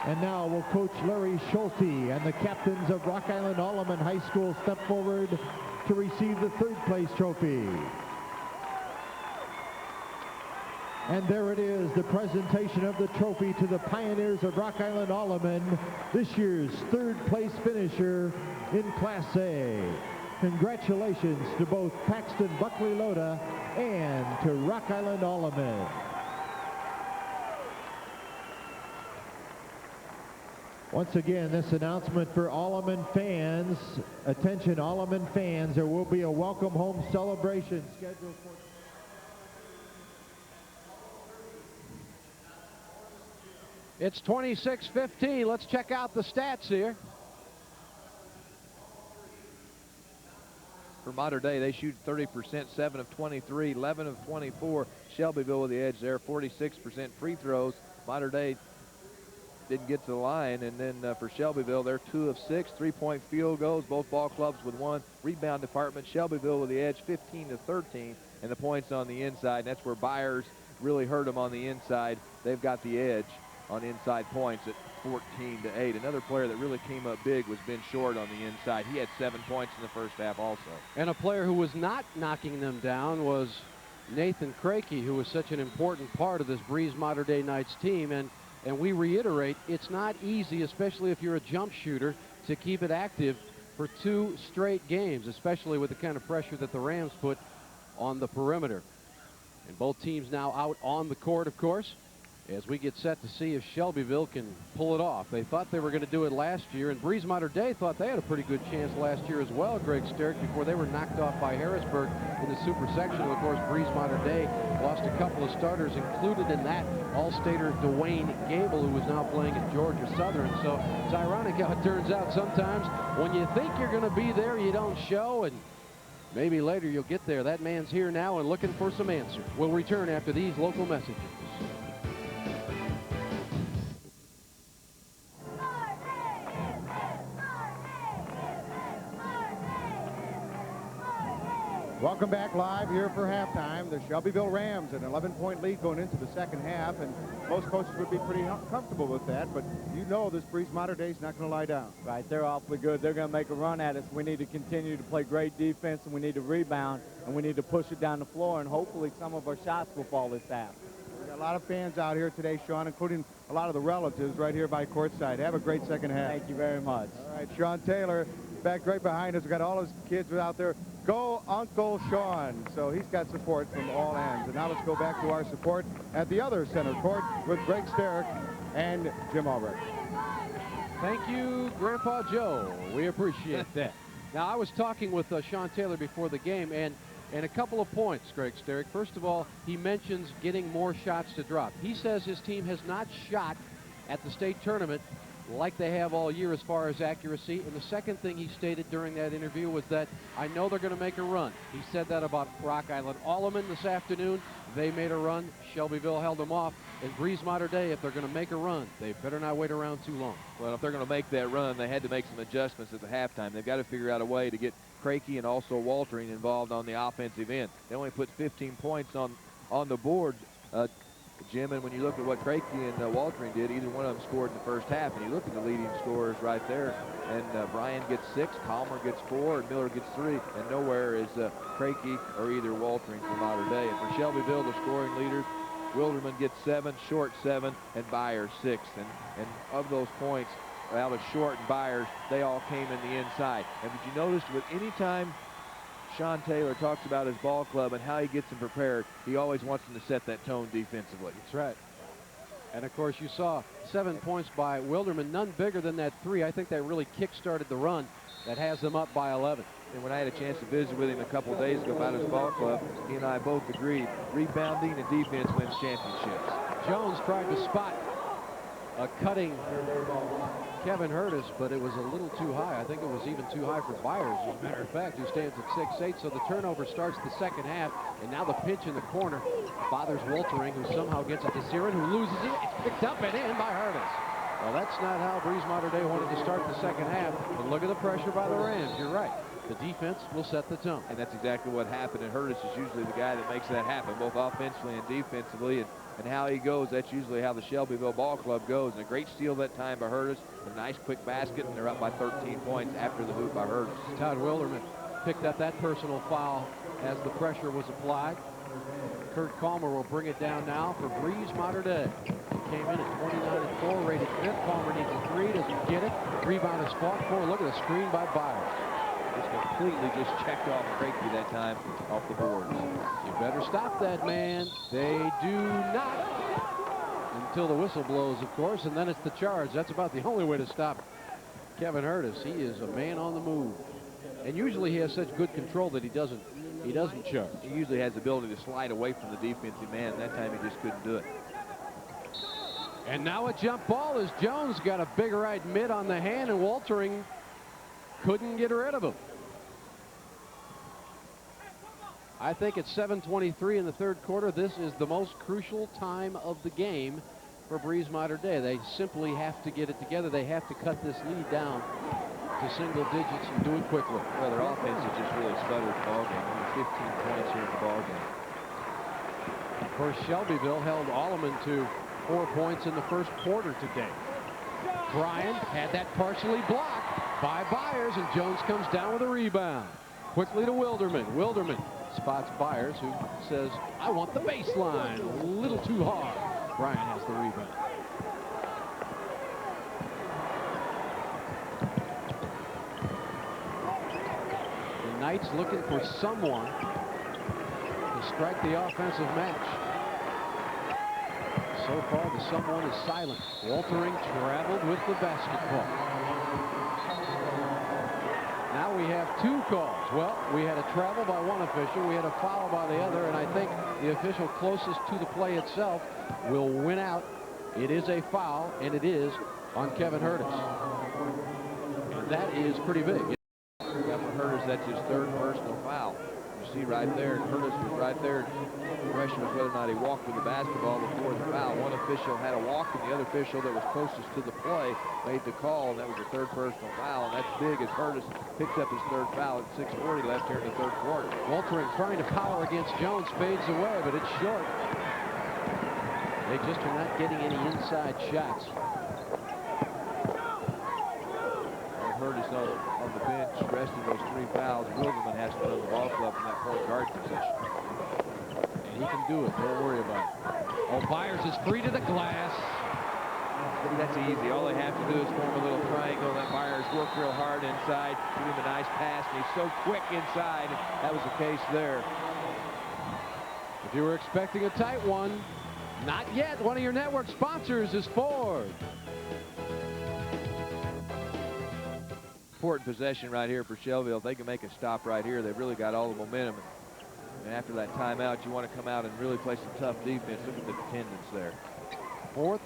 And now will Coach Larry Schulte and the captains of Rock Island Alleman High School step forward to receive the third place trophy. And there it is, the presentation of the trophy to the Pioneers of Rock Island Alleman, this year's third place finisher in Class A. Congratulations to both Paxton Buckley Loda and to Rock Island Alleman. Once again, this announcement for Alleman fans. Attention, Alleman fans, there will be a welcome home celebration scheduled for... It's 26-15. Let's check out the stats here. for Mater Dei. They shoot 30%, 7 of 23, 11 of 24. Shelbyville with the edge there, 46% free throws. Mater Dei didn't get to the line, and then for Shelbyville, they're 2 of 6, 3-point field goals, both ball clubs with 1. Rebound department, Shelbyville with the edge, 15 to 13, and the points on the inside. And that's where Byers really hurt them on the inside. They've got the edge on inside points at 14 to 8. Another player that really came up big was Ben Short on the inside. He had 7 points in the first half also. And a player who was not knocking them down was Nathan Crakey, who was such an important part of this Breese Mater Dei Knights team. And we reiterate, it's not easy, especially if you're a jump shooter, to keep it active for 2 straight games, especially with the kind of pressure that the Rams put on the perimeter. And both teams now out on the court, of course, as we get set to see if Shelbyville can pull it off. They thought they were going to do it last year, and Breese Mater Dei thought they had a pretty good chance last year as well, Greg Sterrick, before they were knocked off by Harrisburg in the super sectional. Of course, Breese Mater Dei lost a couple of starters, included in that All-Stater Dwayne Gable, who was now playing at Georgia Southern. So it's ironic how it turns out sometimes when you think you're going to be there, you don't show, and maybe later you'll get there. That man's here now and looking for some answers. We'll return after these local messages. Welcome back live here for halftime. The Shelbyville Rams, an 11-point lead going into the second half, and most coaches would be pretty comfortable with that, but you know this Breese Mater Dei is not going to lie down. Right, they're awfully good. They're going to make a run at us. We need to continue to play great defense, and we need to rebound, and we need to push it down the floor, and hopefully some of our shots will fall this half. We got a lot of fans out here today, Sean, including a lot of the relatives right here by courtside. Have a great second half. Thank you very much. All right, Sean Taylor back right behind us. We got all his kids out there. Go Uncle Sean. So he's got support from all ends. And now let's go back to our support at the other center court with Greg Sterrick and Jim Albrecht. Thank you, Grandpa Joe. We appreciate that. Now, I was talking with Sean Taylor before the game, and a couple of points, Greg Sterrick. First of all, he mentions getting more shots to drop. He says his team has not shot at the state tournament like they have all year as far as accuracy. And the second thing he stated during that interview was that I know they're going to make a run. He said that about Rock Island Alleman this afternoon. They made a run. Shelbyville held them off. And Breese Mater Dei, if they're going to make a run, they better not wait around too long. Well, if they're going to make that run, they had to make some adjustments at the halftime. They've got to figure out a way to get Crakey and also Waltering involved on the offensive end. They only put 15 points on the board, Jim, and when you look at what Crakey and Waltering did, either one of them scored in the first half. And you look at the leading scorers right there, and Bryan gets 6, Calmer gets 4, and Miller gets 3, and nowhere is Crakey or either Waltering for Mater Dei. And for Shelbyville, the scoring leaders, Wilderman gets 7, Short 7, and Byers 6. And of those points, out of Short and Byers, they all came in the inside. And did you notice with any time Sean Taylor talks about his ball club and how he gets them prepared, he always wants them to set that tone defensively. That's right. And, of course, you saw 7 points by Wilderman, none bigger than that 3. I think that really kick-started the run that has them up by 11. And when I had a chance to visit with him a couple of days ago about his ball club, he and I both agreed rebounding and defense wins championships. Jones tried to spot a cutting Kevin Hurtis, but it was a little too high. I think it was even too high for Byers, as a matter of fact, who stands at 6'8". So the turnover starts the second half, and now the pinch in the corner bothers Waltering, who somehow gets it to Siren, who loses it. It's picked up and in by Hurtis. Well, that's not how Breese Mater Dei wanted to start the second half, but look at the pressure by the Rams. You're right. The defense will set the tone. And that's exactly what happened, and Hurtis is usually the guy that makes that happen, both offensively and defensively. And how he goes, that's usually how the Shelbyville Ball Club goes. And a great steal that time by Hurtis, a nice quick basket, and they're up by 13 points after the hoop by Hurtis. Todd Wilderman picked up that personal foul as the pressure was applied. Kurt Calmer will bring it down now for Breese Mater Dei. He came in at 29-4, rated 5th. Calmer needs a 3, doesn't get it. Rebound is fought for. Look at the screen by Byers. Just completely just checked off Crakey that time off the boards. You better stop that man. They do not. Until the whistle blows, of course, and then it's the charge. That's about the only way to stop Kevin Hurtis. He is a man on the move. And usually he has such good control that he doesn't charge. He usually has the ability to slide away from the defensive man. That time he just couldn't do it. And now a jump ball as Jones got a big right mid on the hand, and Waltering couldn't get rid of him. I think at 7:23 in the third quarter, this is the most crucial time of the game for Breese Mater Dei. They simply have to get it together. They have to cut this lead down to single digits and do it quickly. Well, their offense has just really sputtered the ball game. 15 points here in the ball game. Of course, Shelbyville held Alleman to 4 points in the first quarter today. Bryant had that partially blocked by Byers, and Jones comes down with a rebound. Quickly to Wilderman. Wilderman spots Byers, who says, I want the baseline. A little too hard. Bryant has the rebound. The Knights looking for someone to strike the offensive match. So far, the someone is silent. Waltering traveled with the basketball. Now we have two calls. Well, we had a travel by one official. We had a foul by the other, and I think the official closest to the play itself will win out. It is a foul, and it is on Kevin Hurtis. And that is pretty big. Kevin Hurtis, that's his third personal foul. You see right there, Hurtis was right there. The question was whether or not he walked with the basketball before the foul. One official had a walk, and the other official that was closest to the play made the call, and that was the third personal foul. And that's big as Hurtis picks up his third foul at 6:40 left here in the third quarter. Waltering trying to power against Jones, fades away, but it's short. They just are not getting any inside shots. Hurtis on the bench, resting those three fouls. Wilderman has to run the ball club in that point guard position. And he can do it. Don't worry about it. Oh, Byers is free to the glass. That's easy. All they have to do is form a little triangle. Let Byers work real hard inside, give him a nice pass, and he's so quick inside. That was the case there. If you were expecting a tight one, not yet. One of your network sponsors is Ford. Important possession right here for Shelbyville. If they can make a stop right here, they've really got all the momentum. And after that timeout, you want to come out and really play some tough defense. Look at the attendance there. Fourth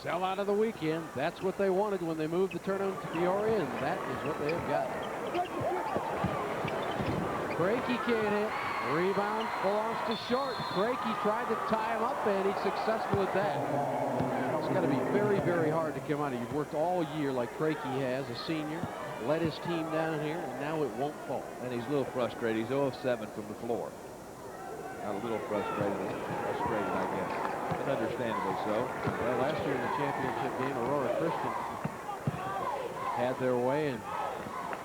sellout of the weekend. That's what they wanted when they moved the tournament to Peoria, and that is what they have got. Crakey can't hit. Rebound belongs to Short. Crakey tried to tie him up, and he's successful at that. It's got to be very, very hard to come out of. You've worked all year like Crakey has, a senior. Led his team down here, and now it won't fall. And he's a little frustrated. He's 0 of 7 from the floor. Not a little frustrated, I guess. And understandably so. Well, last year in the championship game, Aurora Christian had their way, and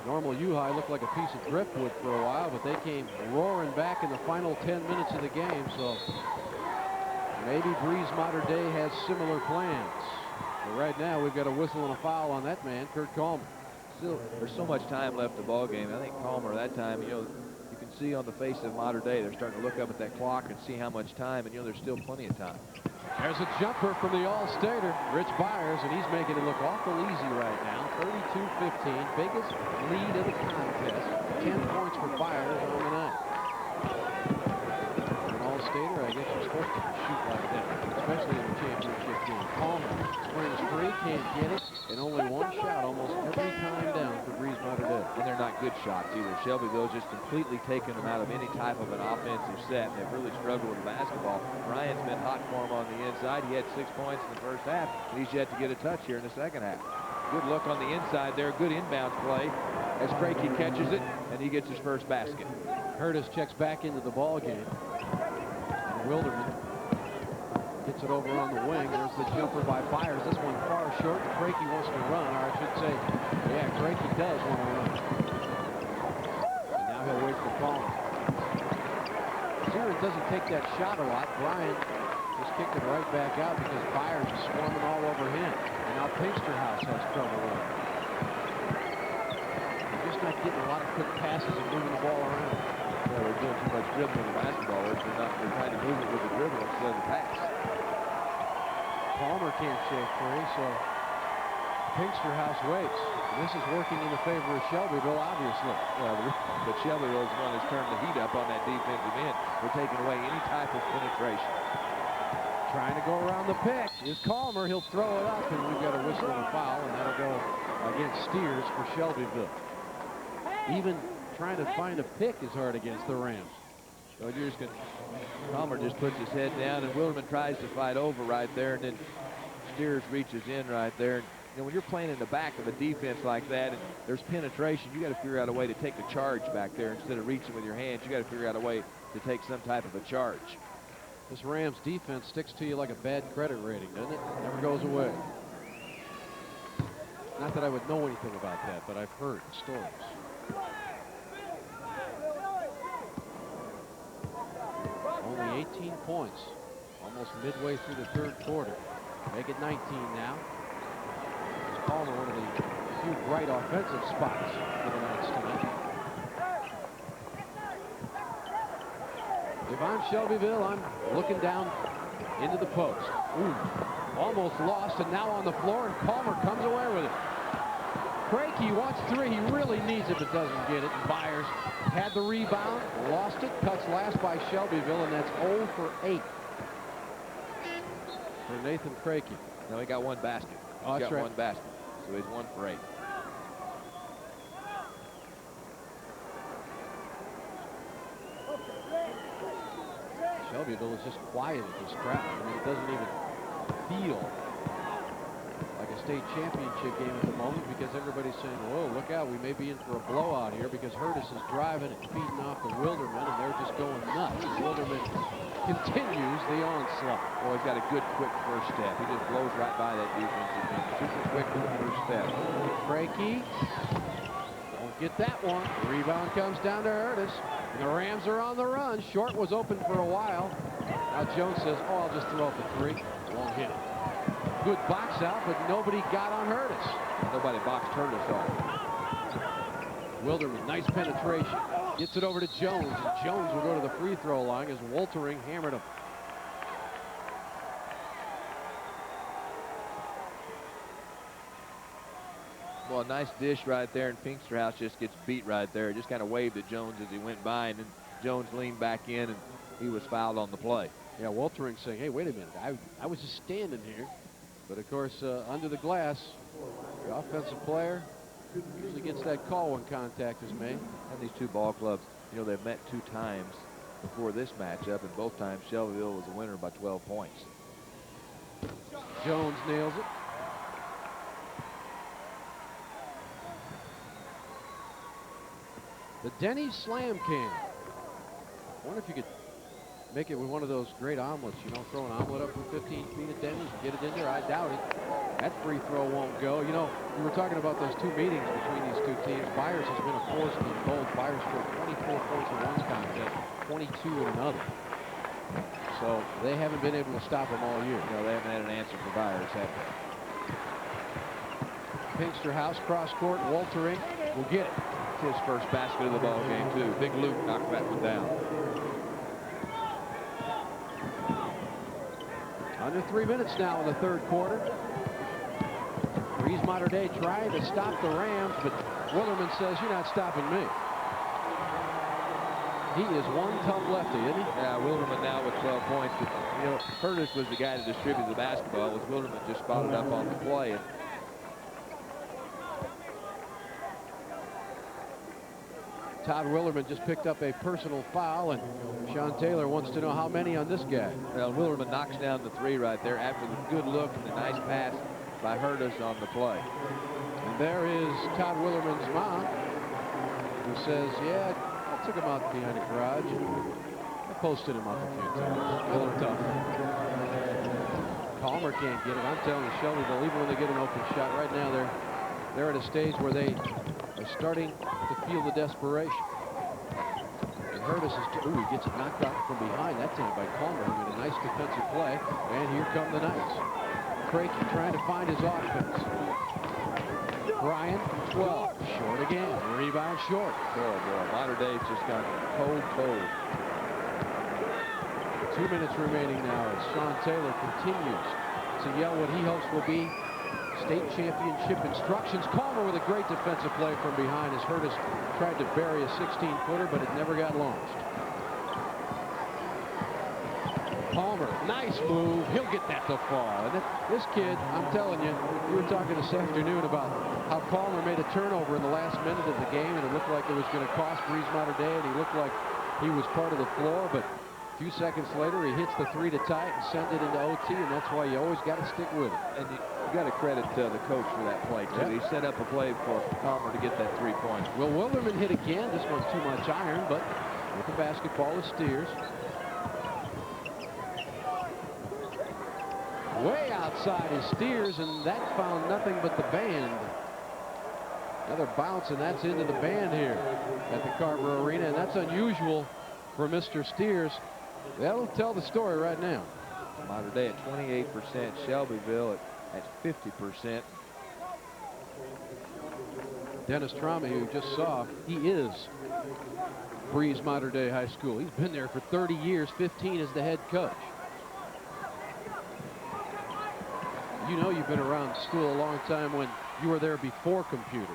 Normal U-High looked like a piece of driftwood for a while, but they came roaring back in the final 10 minutes of the game, so maybe Breese Mater Dei has similar plans. But right now, we've got a whistle and a foul on that man, Kurt Coleman. Still, there's so much time left in the ball game. I think Palmer that time, you can see on the face of Mater Dei, they're starting to look up at that clock and see how much time, and there's still plenty of time. There's a jumper from the All-Stater, Rich Byers, and he's making it look awful easy right now. 32-15, biggest lead of the contest. 10 points for Byers on the night. For an All-Stater, I guess you're supposed to shoot like that, especially in the championship game. Palmer springs free, can't get it, and only one shot almost every time down for Breese Mater Dei. And they're not good shots either. Shelbyville's just completely taken them out of any type of an offensive set, and they've really struggled with the basketball. Ryan's been hot for him on the inside. He had 6 points in the first half, and he's yet to get a touch here in the second half. Good look on the inside there. Good inbounds play as Crakey catches it, and he gets his first basket. Hurtis checks back into the ball game. And Wilderman gets it over on the wing. There's the jumper by Byers. This one far short. Crakey wants to run, or I should say, yeah, Crakey does want to run. And now he'll wait for Palmer. Sheeran doesn't take that shot a lot. Bryant just kicked it right back out because Byers is swarming all over him. And now Pinsterhouse has trouble with it. They're just not getting a lot of quick passes and moving the ball around. Yeah, they're doing too much dribbling with the basketball. They're trying to move it with the dribble instead of the pass. Palmer can't shake free, so Pinsterhouse waits. This is working in the favor of Shelbyville, obviously. Well, but Shelbyville is the one that's turned the heat up on that defensive end. They're taking away any type of penetration. Trying to go around the pick is Calmer. He'll throw it up, and we've got a whistle and a foul, and that'll go against Steers for Shelbyville. Even trying to find a pick is hard against the Rams. So you're just gonna, Palmer just puts his head down, and Wilderman tries to fight over right there, and then Steers reaches in right there. And, you know, when you're playing in the back of a defense like that and there's penetration, you got to figure out a way to take the charge back there instead of reaching with your hands. You got to figure out a way to take some type of a charge. This Rams defense sticks to you like a bad credit rating, doesn't it? Never goes away. Not that I would know anything about that, but I've heard stories. Only 18 points, almost midway through the third quarter. Make it 19 now. It's Palmer, one of the few bright offensive spots for the Knights tonight. If I'm Shelbyville, I'm looking down into the post. Ooh, almost lost, and now on the floor, and Palmer comes away with it. Crakey wants three. He really needs it, but doesn't get it. And Byers had the rebound, lost it, cuts last by Shelbyville, and that's 0 for 8 for Nathan Crakey. No, he got one basket. Oh, He's that's got right. one basket, so he's 1 for 8. Shelbyville is just quiet at this crowd. I mean, it doesn't even feel like a state championship game at the moment because everybody's saying, whoa, look out, we may be in for a blowout here because Hurtis is driving and feeding off the Wilderman, and they're just going nuts. Wilderman continues the onslaught. Well, he's got a good, quick first step. He just blows right by that defensive team. Super quick with the first step. Crakey won't get that one. The rebound comes down to Hurtis. And the Rams are on the run. Short was open for a while. Now Jones says, oh, I'll just throw up a three. Won't hit it. Good box out, but nobody got on Hurtis. Nobody boxed Hurtis off. Wilderman, nice penetration. Gets it over to Jones, and Jones will go to the free throw line as Woltering hammered him. Well, a nice dish right there, and Pinksterhouse just gets beat right there. Just kind of waved at Jones as he went by, and then Jones leaned back in, and he was fouled on the play. Yeah, Woltering saying, hey, wait a minute, I was just standing here. But, of course, under the glass, the offensive player usually gets that call when contact is made. And these two ball clubs, you know, they've met 2 times before this matchup, and both times Shelbyville was a winner by 12 points. Jones nails it. The Denny's Slam Can. I wonder if you could make it with one of those great omelets, you know, throw an omelet up from 15 feet at Denny's and get it in there. I doubt it. That free throw won't go. You know, we were talking about those 2 meetings between these 2 teams. Byers has been a force in both. Byers scored 24 points in one contest, 22 in another. So they haven't been able to stop him all year. No, they haven't had an answer for Byers, have they? Pinksterhouse cross court. Woltering will get it. His first basket of the ball game, too. Big Luke knocked that one down. Under 3 minutes now in the third quarter. Breese Mater Dei trying to stop the Rams, but Wilderman says, you're not stopping me. He is one tough lefty, isn't he? Yeah, Wilderman now with 12 points. But, you know, Curtis was the guy to distribute the basketball. It was Wilderman just spotted up on the play. And Todd Wilderman just picked up a personal foul, and Sean Taylor wants to know how many on this guy. well, Wilderman knocks down the 3 right there after the good look and the nice pass by Hurtis on the play. And there is Todd Wilderman's mom, who says, yeah, I took him out behind the garage. I posted him up a few times. A little tough. Palmer can't get it. I'm telling you, Shelbyville, even when they get an open shot right now, they're at a stage where they are starting to feel the desperation. And Hurtis is, ooh, he gets it knocked out from behind. That's in by Palmer, who made a nice defensive play. And here come the Knights. Crakey trying to find his offense. Bryan from 12, short again. Rebound short. Boy, Mater Dei's just gone cold. 2 minutes remaining now as Sean Taylor continues to yell what he hopes will be state championship instructions. Palmer with a great defensive play from behind as Hurtis tried to bury a 16-footer, but it never got launched. Palmer, nice move. He'll get that to fall. And this kid, I'm telling you, we were talking this afternoon about how Palmer made a turnover in the last minute of the game, and it looked like it was going to cost Breese Mater Dei, and he looked like he was part of the floor, but a few seconds later he hits the three to tie it and send it into OT, and that's why you always got to stick with it. And you got to credit the coach for that play, too. Yep. He set up a play for Palmer to get that 3 points. Will Wilderman hit again. This one's too much iron, but with the basketball is Steers. Way outside is Steers, and that found nothing but the band. Another bounce, and that's into the band here at the Carver Arena, and that's unusual for Mr. Steers. That'll tell the story right now. Mater Dei at 28%, Shelbyville at 50%. Dennis Trauma, who you just saw, he is Breese Mater Dei High School. He's been there for 30 years, 15 as the head coach. You know you've been around school a long time when you were there before computers.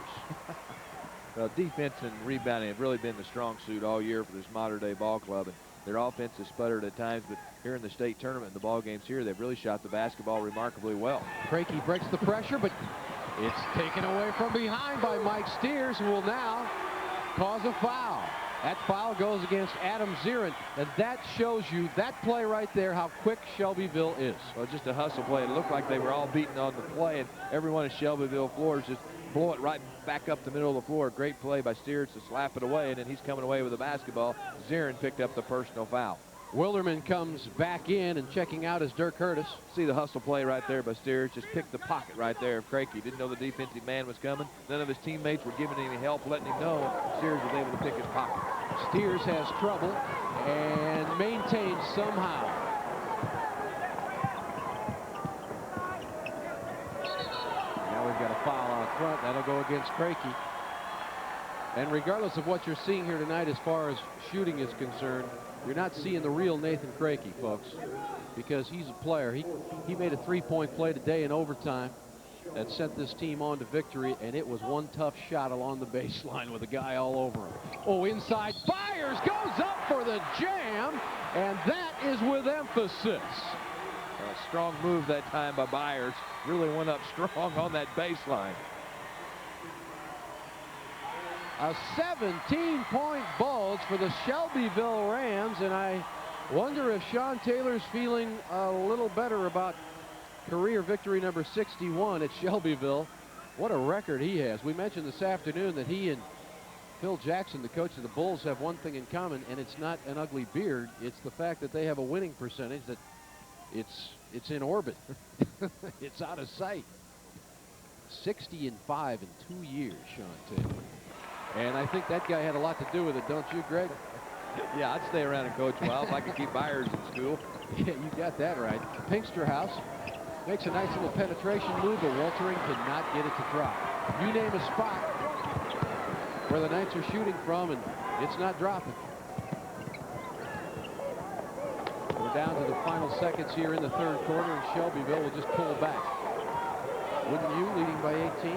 Well, defense and rebounding have really been the strong suit all year for this Mater Dei ball club. And their offense has sputtered at times, but here in the state tournament, the ball games here, they've really shot the basketball remarkably well. Crakey breaks the pressure, but it's taken away from behind by Mike Steers, who will now cause a foul. That foul goes against Adam Zirin, and that shows you, that play right there, how quick Shelbyville is. Well, just a hustle play. It looked like they were all beaten on the play, and everyone in Shelbyville floors just blow it right back up the middle of the floor. Great play by Steers to slap it away, and then he's coming away with the basketball. Zirin picked up the personal foul. Wilderman comes back in, and checking out is Dirk Curtis. See the hustle play right there by Steers. Just picked the pocket right there of Crakey. Didn't know the defensive man was coming. None of his teammates were giving any help, letting him know. Steers was able to pick his pocket. Steers has trouble and maintains somehow. Now we've got a foul out front. That'll go against Crakey. And regardless of what you're seeing here tonight as far as shooting is concerned, you're not seeing the real Nathan Crakey, folks, because he's a player. He made a three-point play today in overtime that sent this team on to victory, and it was one tough shot along the baseline with a guy all over him. Oh, inside, Byers goes up for the jam, and that is with emphasis. A strong move that time by Byers. Really went up strong on that baseline. A 17-point bulge for the Shelbyville Rams, and I wonder if Sean Taylor's feeling a little better about career victory number 61 at Shelbyville. What a record he has. We mentioned this afternoon that he and Phil Jackson, the coach of the Bulls, have one thing in common, and it's not an ugly beard. It's the fact that they have a winning percentage that it's in orbit. It's out of sight. 60-5 in 2 years, Sean Taylor. And I think that guy had a lot to do with it, don't you, Greg? Yeah, I'd stay around and coach a while if I could keep Byers in school. Yeah, you got that right. Pinkster House makes a nice little penetration move, but Waltering cannot get it to drop. You name a spot where the Knights are shooting from, and it's not dropping. We're down to the final seconds here in the third quarter, and Shelbyville will just pull back. Wouldn't you, leading by 18?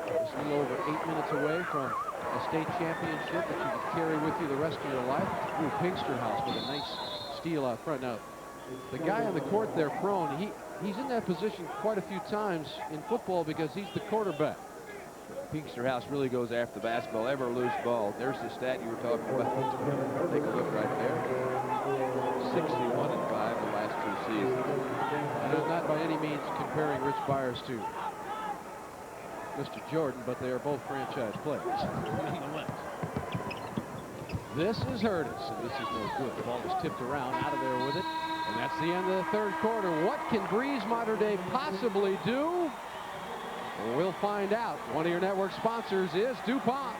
Just a little over 8 minutes away from a state championship that you could carry with you the rest of your life. Ooh, Pinkster House with a nice steal out front. Now, the guy on the court there prone, he's in that position quite a few times in football because he's the quarterback. Pinkster House really goes after the basketball, ever loose ball. There's the stat you were talking about. Take a look right there. 61-5 the last 2 seasons. And I'm not by any means comparing Rich Byers to Mr. Jordan, but they are both franchise players. Nonetheless. This is Hurtis, and this is no good. The ball is tipped around, out of there with it, and that's the end of the third quarter. What can Breese Mater Dei possibly do? We'll find out. One of your network sponsors is DuPont.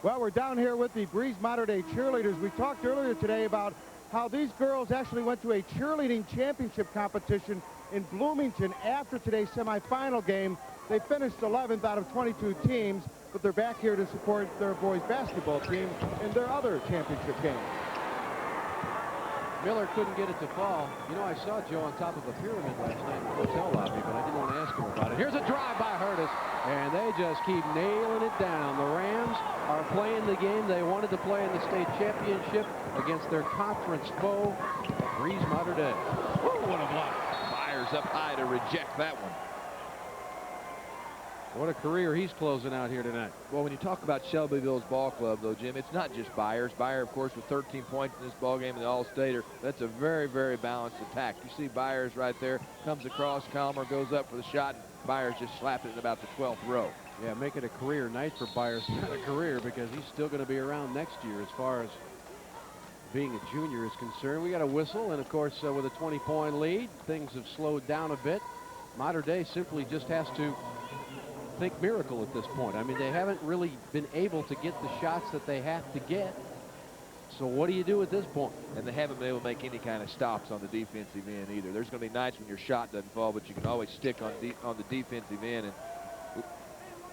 Well, we're down here with the Breese Mater Dei cheerleaders. We talked earlier today about how these girls actually went to a cheerleading championship competition in Bloomington after today's semifinal game. They finished 11th out of 22 teams, but they're back here to support their boys basketball team in their other championship game. Miller couldn't get it to fall. You know, I saw Joe on top of a pyramid last night in the hotel lobby, but I didn't want to ask him about it. Here's a drive by Hurtis, and they just keep nailing it down. The Rams are playing the game they wanted to play in the state championship against their conference foe, Breese Mater Dei. What a block. Byers up high to reject that one. What a career he's closing out here tonight. Well, when you talk about Shelbyville's ball club, though, Jim, it's not just Byers. Byers, of course, with 13 points in this ball game in the All-Stater. That's a very, very balanced attack. You see Byers right there, comes across, Calmer goes up for the shot, and Byers just slapped it in about the 12th row. Yeah, make it a career night for Byers. Not a career, because he's still going to be around next year as far as being a junior is concerned. We got a whistle, and of course, with a 20-point lead, things have slowed down a bit. Mater Dei simply just has to think miracle at this point. I mean, they haven't really been able to get the shots that they have to get. So what do you do at this point? And they haven't been able to make any kind of stops on the defensive end either. There's going to be nights when your shot doesn't fall, but you can always stick on the defensive end. And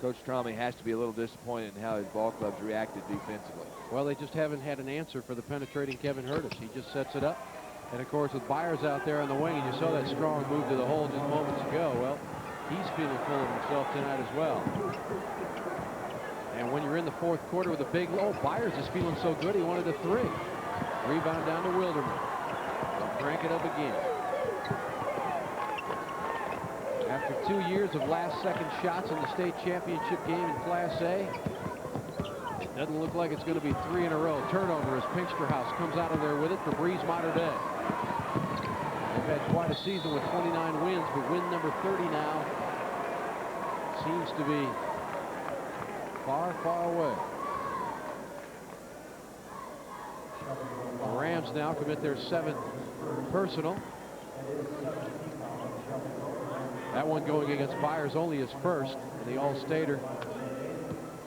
Coach Tromley has to be a little disappointed in how his ball club's reacted defensively. Well, they just haven't had an answer for the penetrating Kevin Hurtis. He just sets it up. And of course, with Byers out there on the wing, and you saw that strong move to the hole just moments ago. Well, he's feeling full of himself tonight as well. And when you're in the fourth quarter with a big low, Byers is feeling so good he wanted a three. Rebound down to Wilderman. They'll crank it up again. After 2 years of last-second shots in the state championship game in Class A, it doesn't look like it's going to be 3 in a row. Turnover as Pinksterhouse comes out of there with it for Breese Mater Dei. They've had quite a season with 29 wins, but win number 30 now seems to be far, far away. The Rams now commit their 7th personal. That one going against Byers, only his first in the All-Stater.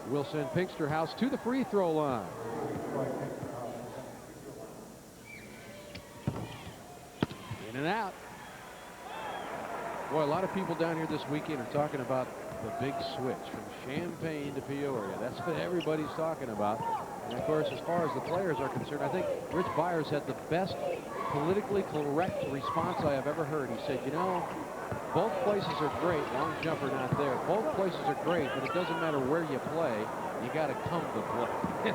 Will send Pinksterhouse to the free throw line. In and out. Boy, a lot of people down here this weekend are talking about the big switch from Champaign to Peoria. That's what everybody's talking about. And of course, as far as the players are concerned, I think Rich Byers had the best politically correct response I have ever heard. He said, you know, both places are great. Long jumper not there. Both places are great, but it doesn't matter where you play. You got to come to play.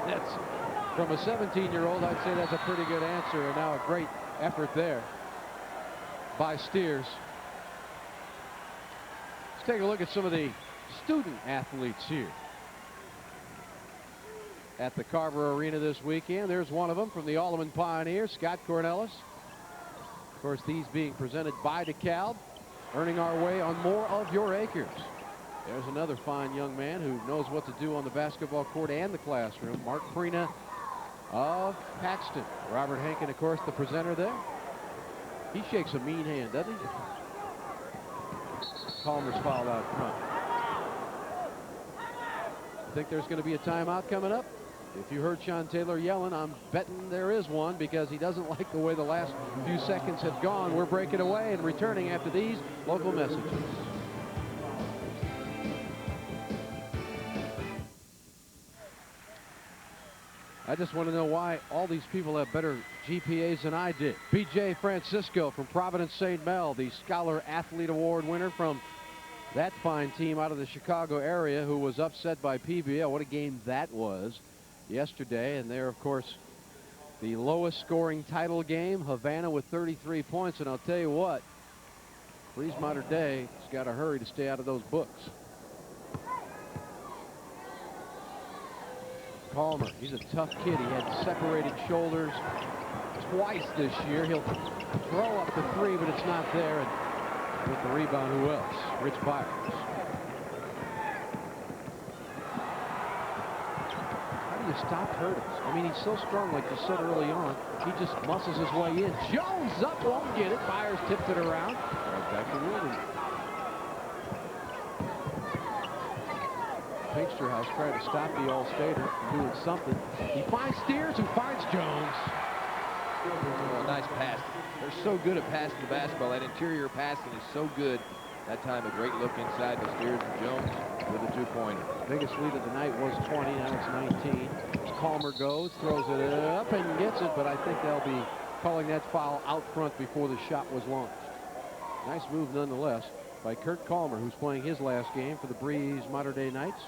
That's, from a 17-year-old, I'd say that's a pretty good answer, and now a great effort there by Steers. Let's take a look at some of the student athletes here at the Carver Arena this weekend. There's one of them from the Alderman Pioneers, Scott Cornelis. Of course, these being presented by DeKalb, earning our way on more of your acres. There's another fine young man who knows what to do on the basketball court and the classroom, Mark Prina of Paxton. Robert Hankin, of course, the presenter there. He shakes a mean hand, doesn't he? Calmer's fouled out front. I think there's going to be a timeout coming up. If you heard Sean Taylor yelling, I'm betting there is one, because he doesn't like the way the last few seconds have gone. We're breaking away and returning after these local messages. I just want to know why all these people have better GPAs than I did. B.J. Francisco from Providence St. Mel, the Scholar Athlete Award winner from that fine team out of the Chicago area, who was upset by PBL. What a game that was yesterday. And there, of course, the lowest scoring title game, Havana with 33 points. And I'll tell you what, Breese Mater Dei has got to hurry to stay out of those books. Calmer, he's a tough kid. He had separated shoulders twice this year. He'll throw up the three, but it's not there. And with the rebound, who else? Rich Byers. How do you stop Hurtis? I mean, he's so strong, like you said early on. He just muscles his way in. Jones up, won't get it. Byers tipped it around. Right back to Williams. Pinksterhouse trying to stop the All-Stater from doing something. He finds Steers, who finds Jones. Oh, nice pass. They're so good at passing the basketball. That interior passing is so good. That time, a great look inside to Steers and Jones with a two-pointer. Biggest lead of the night was 20. Now it's 19. As Calmer goes, throws it up and gets it, but I think they'll be calling that foul out front before the shot was launched. Nice move nonetheless by Kurt Calmer, who's playing his last game for the Breese Mater Dei Knights.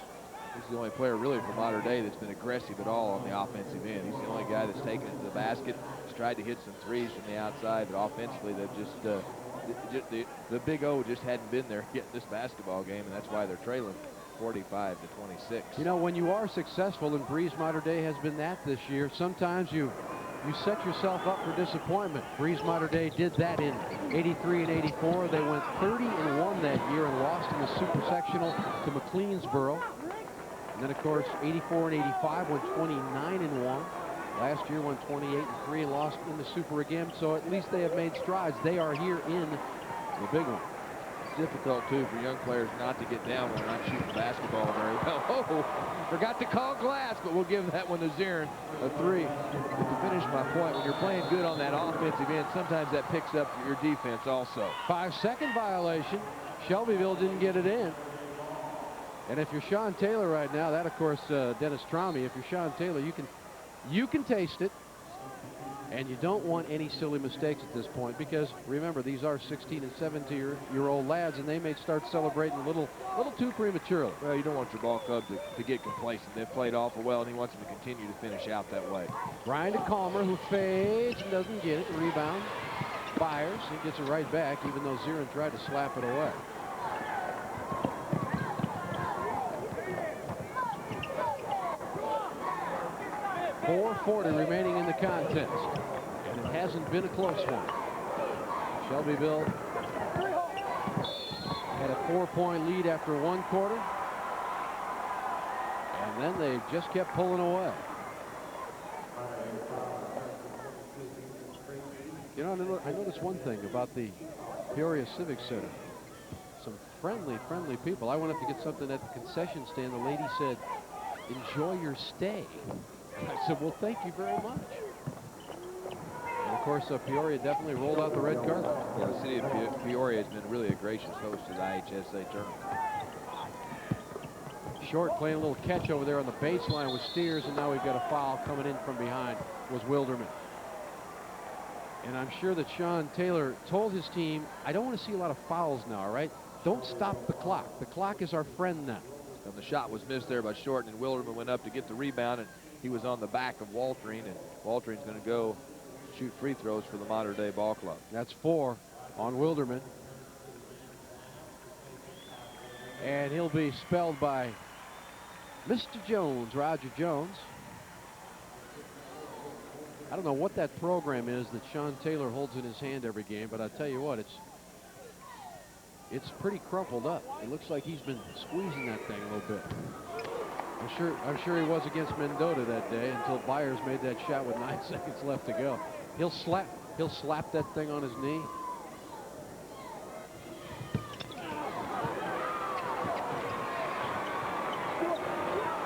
He's the only player really from Mater Dei that's been aggressive at all on the offensive end. He's the only guy that's taken it to the basket. He's tried to hit some threes from the outside, but offensively they've just the Big O just hadn't been there getting this basketball game, and that's why they're trailing 45 to 26. You know, when you are successful, and Breese Mater Dei has been that this year, sometimes you set yourself up for disappointment. Breese Mater Dei did that in '83 and '84. They went 30-1 that year and lost in the Super Sectional to McLeansboro. And then, of course, '84 and '85 went 29-1. Last year went 28-3 and lost in the Super again. So at least they have made strides. They are here in the big one. Difficult, too, for young players not to get down when they're not shooting basketball very well. Oh, forgot to call glass, but we'll give that one to Zirin, a 3. But to finish my point, when you're playing good on that offensive end, sometimes that picks up your defense also. 5-second violation. Shelbyville didn't get it in. And if you're Sean Taylor right now, that, of course, Dennis Tromey, if you're Sean Taylor, you can taste it. And you don't want any silly mistakes at this point because, remember, these are 16 and 17-year-old lads, and they may start celebrating a little too prematurely. Well, you don't want your ball club to get complacent. They've played awful well, and he wants them to continue to finish out that way. Brian DeCalmer, who fades and doesn't get it. Rebound. Fires and gets it right back, even though Zirin tried to slap it away. .440 remaining in the contest, and it hasn't been a close one. Shelbyville had a 4-point lead after 1 quarter, and then they just kept pulling away. You know, I noticed one thing about the Peoria Civic Center. Some friendly people. I went up to get something at the concession stand. The lady said, "Enjoy your stay." I said, well, thank you very much. And of course, Peoria definitely rolled out the red carpet. Yeah, the city of Peoria has been really a gracious host to the IHSA tournament. Short playing a little catch over there on the baseline with Steers, and now we've got a foul coming in from behind was Wilderman. And I'm sure that Sean Taylor told his team, I don't want to see a lot of fouls now, all right? Don't stop the clock. The clock is our friend now. And the shot was missed there by Short, and Wilderman went up to get the rebound, and he was on the back of Waltreen, and Waltreen's going to go shoot free throws for the Mater Dei Ball Club. That's 4 on Wilderman. And he'll be spelled by Mr. Jones, Roger Jones. I don't know what that program is that Sean Taylor holds in his hand every game, but I tell you what, it's pretty crumpled up. It looks like he's been squeezing that thing a little bit. I'm sure he was against Mendota that day until Byers made that shot with 9 seconds left to go. He'll slap that thing on his knee.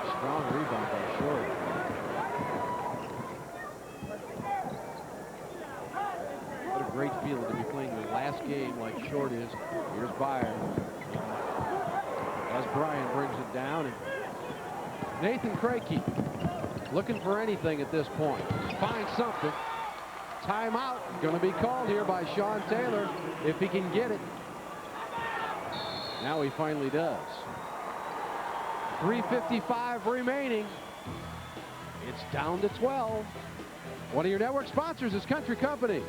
Strong rebound by Short. What a great feeling to be playing your last game like Short is. Here's Byers. As Brian brings it down, and Nathan Krakey looking for anything at this point. Find something. Timeout going to be called here by Sean Taylor if he can get it. Now he finally does. 3:55 remaining. It's down to 12. One of your network sponsors is Country Companies.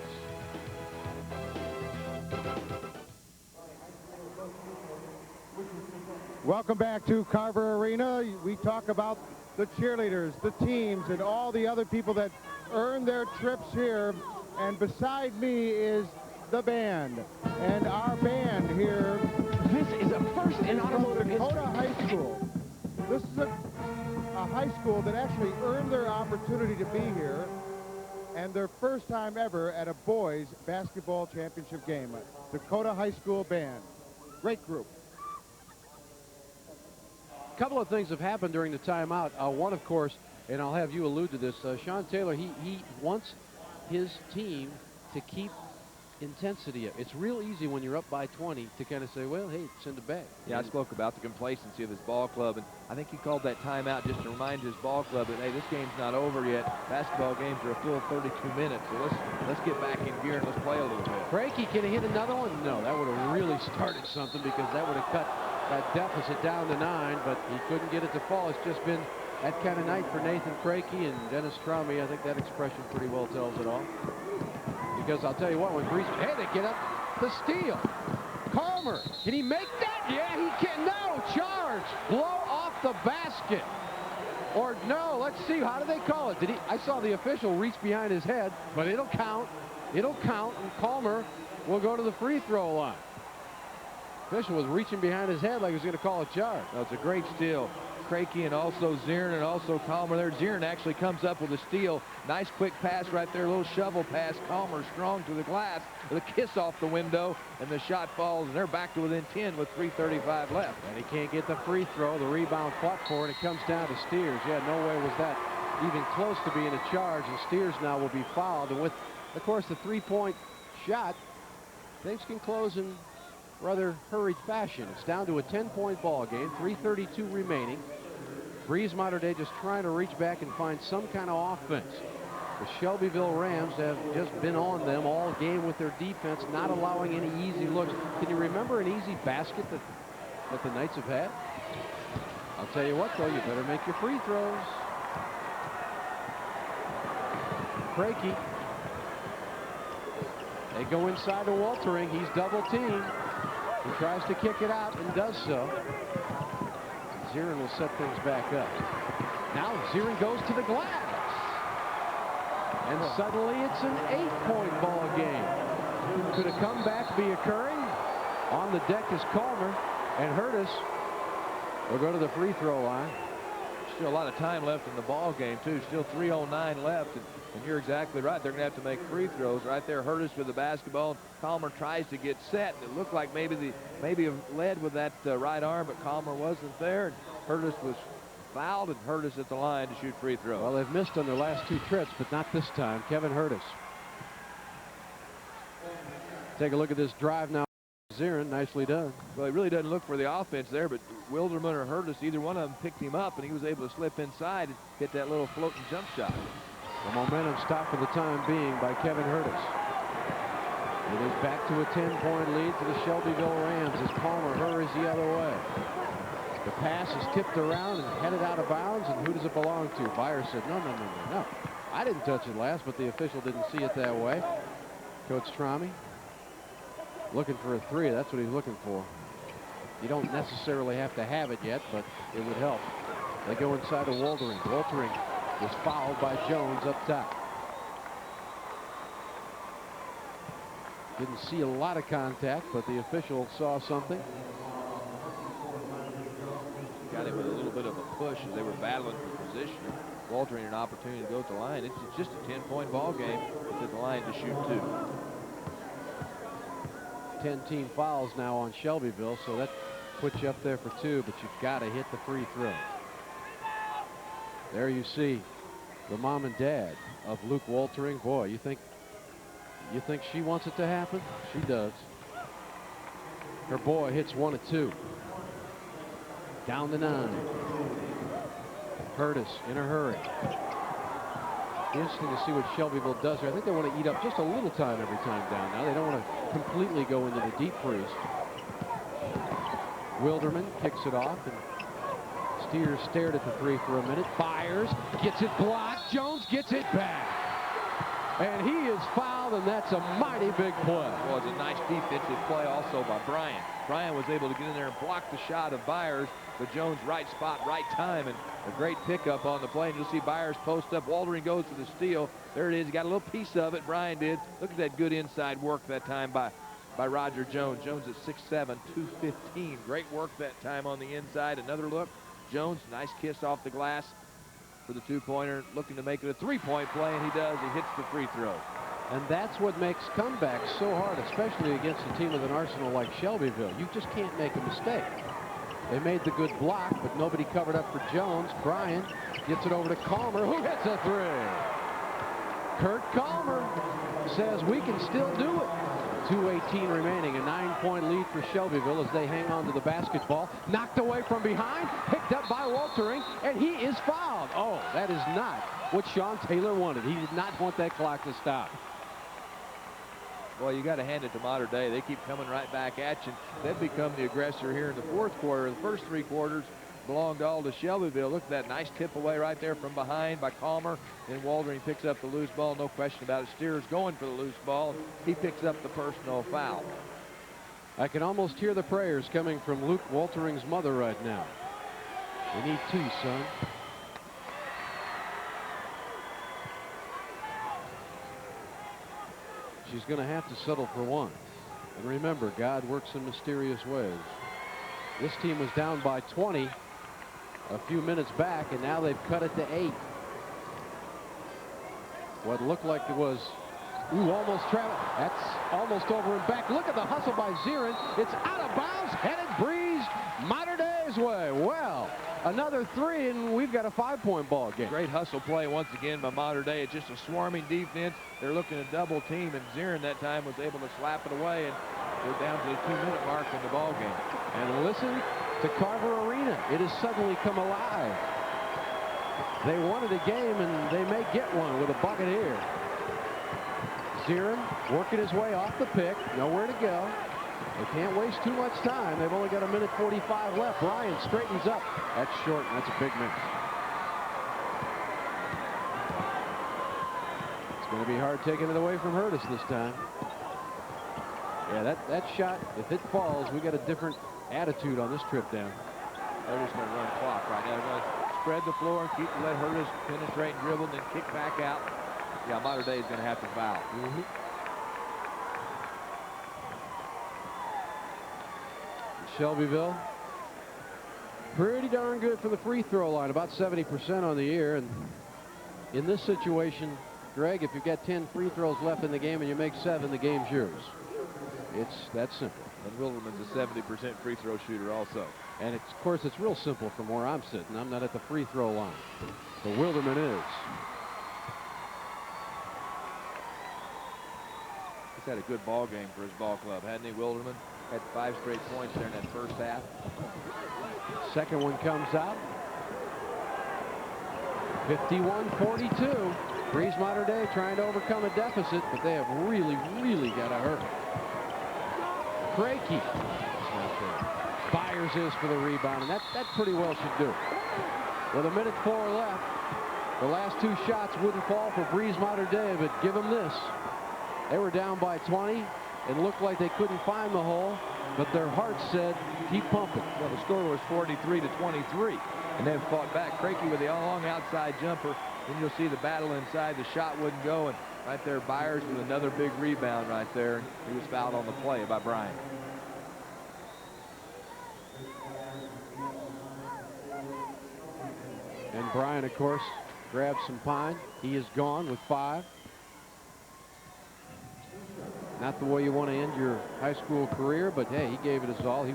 Welcome back to Carver Arena. We talk about the cheerleaders, the teams, and all the other people that earn their trips here. And beside me is the band. And our band here. This is a first in automotive history. Dakota High School. This is a high school that actually earned their opportunity to be here, and their first time ever at a boys basketball championship game. Dakota High School band. Great group. A couple of things have happened during the timeout. One, of course, and I'll have you allude to this, Sean Taylor, he wants his team to keep intensity up. It's real easy when you're up by 20 to kind of say, well, hey, send it back. Yeah, I spoke about the complacency of his ball club, and I think he called that timeout just to remind his ball club that, hey, this game's not over yet. Basketball games are a full 32 minutes, so let's get back in gear and let's play a little bit. Krakey, can he hit another one? No, that would have really started something because that would have cut that deficit down to 9, but he couldn't get it to fall. It's just been that kind of night for Nathan Krakey and Dennis Tromey. I think that expression pretty well tells it all. Because I'll tell you what, when Breese, hey, they get up the steal. Calmer, can he make that? Yeah, he can. No, charge. Blow off the basket. Or no, let's see. How do they call it? I saw the official reach behind his head, but it'll count. It'll count, and Calmer will go to the free throw line. Official was reaching behind his head like he was going to call a charge. No, it's a great steal. Krakey and also Zirin and also Calmer there. Zirin actually comes up with a steal. Nice quick pass right there, a little shovel pass. Calmer strong to the glass with a kiss off the window, and the shot falls, and they're back to within 10 with 3:35 left. And he can't get the free throw. The rebound fought for it. It comes down to Steers. Yeah, no way was that even close to being a charge, and Steers now will be fouled. And with, of course, the three-point shot, things can close in rather hurried fashion. It's down to a 10-point ball game, 3:32 remaining. Breese Mater Dei just trying to reach back and find some kind of offense. The Shelbyville Rams have just been on them all game with their defense, not allowing any easy looks. Can you remember an easy basket that the Knights have had? I'll tell you what, though, you better make your free throws. Krakey. They go inside to Waltering. He's double teamed. He tries to kick it out and does so. Zirin will set things back up. Now Zirin goes to the glass. And suddenly it's an 8-point ball game. Could a comeback be occurring? On the deck is Calmer, and Hurtis will go to the free throw line. Still a lot of time left in the ball game, too. Still 3:09 left, and you're exactly right. They're going to have to make free throws. Right there, Hurtis with the basketball. Calmer tries to get set. It looked like maybe led with that right arm, but Calmer wasn't there. And Hurtis was fouled, and Hurtis at the line to shoot free throws. Well, they've missed on their last two trips, but not this time. Kevin Hurtis. Take a look at this drive now. Zirin, nicely done. Well, he really doesn't look for the offense there, but Wilderman or Hurtis, either one of them picked him up, and he was able to slip inside and hit that little floating jump shot. The momentum stopped for the time being by Kevin Hurtis. It is back to a 10-point lead for the Shelbyville Rams as Calmer hurries the other way. The pass is tipped around and headed out of bounds, and who does it belong to? Byers said, no. I didn't touch it last, but the official didn't see it that way. Coach Trami looking for a three. That's what he's looking for. You don't necessarily have to have it yet, but it would help. They go inside to Waltering. Waltering is fouled by Jones up top. Didn't see a lot of contact, but the official saw something. Got him with a little bit of a push as they were battling for position. Waltering an opportunity to go to the line. It's just a 10-point ball game. It's at the line to shoot 2. 10 team fouls now on Shelbyville, so that puts you up there for 2, but you've got to hit the free throw. There you see the mom and dad of Luke Waltering. Boy, you think she wants it to happen? She does. Her boy hits 1 of 2. Down to 9. Hurtis in a hurry. Interesting to see what Shelbyville does here. I think they want to eat up just a little time every time down now. They don't want to completely go into the deep freeze. Wilderman kicks it off, and Steers stared at the 3 for a minute. Fires, gets it blocked. Jones gets it back. And he is fouled, and that's a mighty big play. Well, it's a nice defensive play also by Bryant. Bryant was able to get in there and block the shot of Byers, but Jones right spot, right time, and a great pickup on the play. And you'll see Byers post up. Waltering goes to the steal. There it is. He got a little piece of it. Bryant did. Look at that good inside work that time by Roger Jones. Jones at 6'7", 215. Great work that time on the inside. Another look. Jones, nice kiss off the glass for the 2-pointer, looking to make it a 3-point play, and he does. He hits the free throw. And that's what makes comebacks so hard, especially against a team with an arsenal like Shelbyville. You just can't make a mistake. They made the good block, but nobody covered up for Jones. Bryant gets it over to Calmer, who hits a 3. Kurt Calmer says we can still do it. 2:18 remaining, a 9-point lead for Shelbyville as they hang on to the basketball. Knocked away from behind, picked up by Waltering, and he is fouled. Oh, that is not what Sean Taylor wanted. He did not want that clock to stop. Well, you got to hand it to Mater Dei. They keep coming right back at you. They've become the aggressor here in the 4th quarter. The first 3 quarters belonged all to Shelbyville. Look at that nice tip away right there from behind by Calmer. Then Waltering picks up the loose ball. No question about it. Steers going for the loose ball. He picks up the personal foul. I can almost hear the prayers coming from Luke Waltering's mother right now. We need 2, son. She's going to have to settle for 1. And remember, God works in mysterious ways. This team was down by 20 a few minutes back, and now they've cut it to 8. What looked like it was, almost travel. That's almost over and back. Look at the hustle by Zirin. It's out of bounds, headed Breese Mater Dei's way. Well, another 3, and we've got a 5-point ball game. Great hustle play once again by Mater Dei. It's just a swarming defense. They're looking to double team, and Zirin that time was able to slap it away, and they're down to the 2-minute mark in the ball game. And listen to Carver Arena. It has suddenly come alive. They wanted a game, and they may get one with a bucket here. Zirin working his way off the pick. Nowhere to go. They can't waste too much time. They've only got 1:45 left. Bryant straightens up. That's short, and that's a big miss. It's going to be hard taking it away from Hurtis this time. Yeah, that shot, if it falls, we got a different attitude on this trip down. They're just going to run clock right now. They're going to spread the floor and let Hurtis penetrate and dribble and then kick back out. Yeah, Mater Dei is going to have to foul. Shelbyville, pretty darn good for the free throw line, about 70% on the year. And in this situation, Greg, if you've got 10 free throws left in the game and you make 7, the game's yours. It's that simple. And Wilderman's a 70% free throw shooter also. And of course, it's real simple from where I'm sitting. I'm not at the free throw line. But Wilderman is. He's had a good ball game for his ball club, hadn't he, Wilderman? Had 5 straight points there in that first half. Second one comes out. 51-42. Breese Mater Dei trying to overcome a deficit, but they have really, really got to hurt. Crakey. Byers is for the rebound, and that pretty well should do it. With 1:04 left, the last 2 shots wouldn't fall for Breese Mater Dei, but give them this. They were down by 20. It looked like they couldn't find the hole, but their hearts said, keep pumping. Well, the score was 43-23, and then fought back. Crakey with the long outside jumper. Then you'll see the battle inside. The shot wouldn't go, and right there, Byers with another big rebound right there. He was fouled on the play by Bryant. And Bryant, of course, grabs some pine. He is gone with 5. Not the way you want to end your high school career, but hey, he gave it his all. He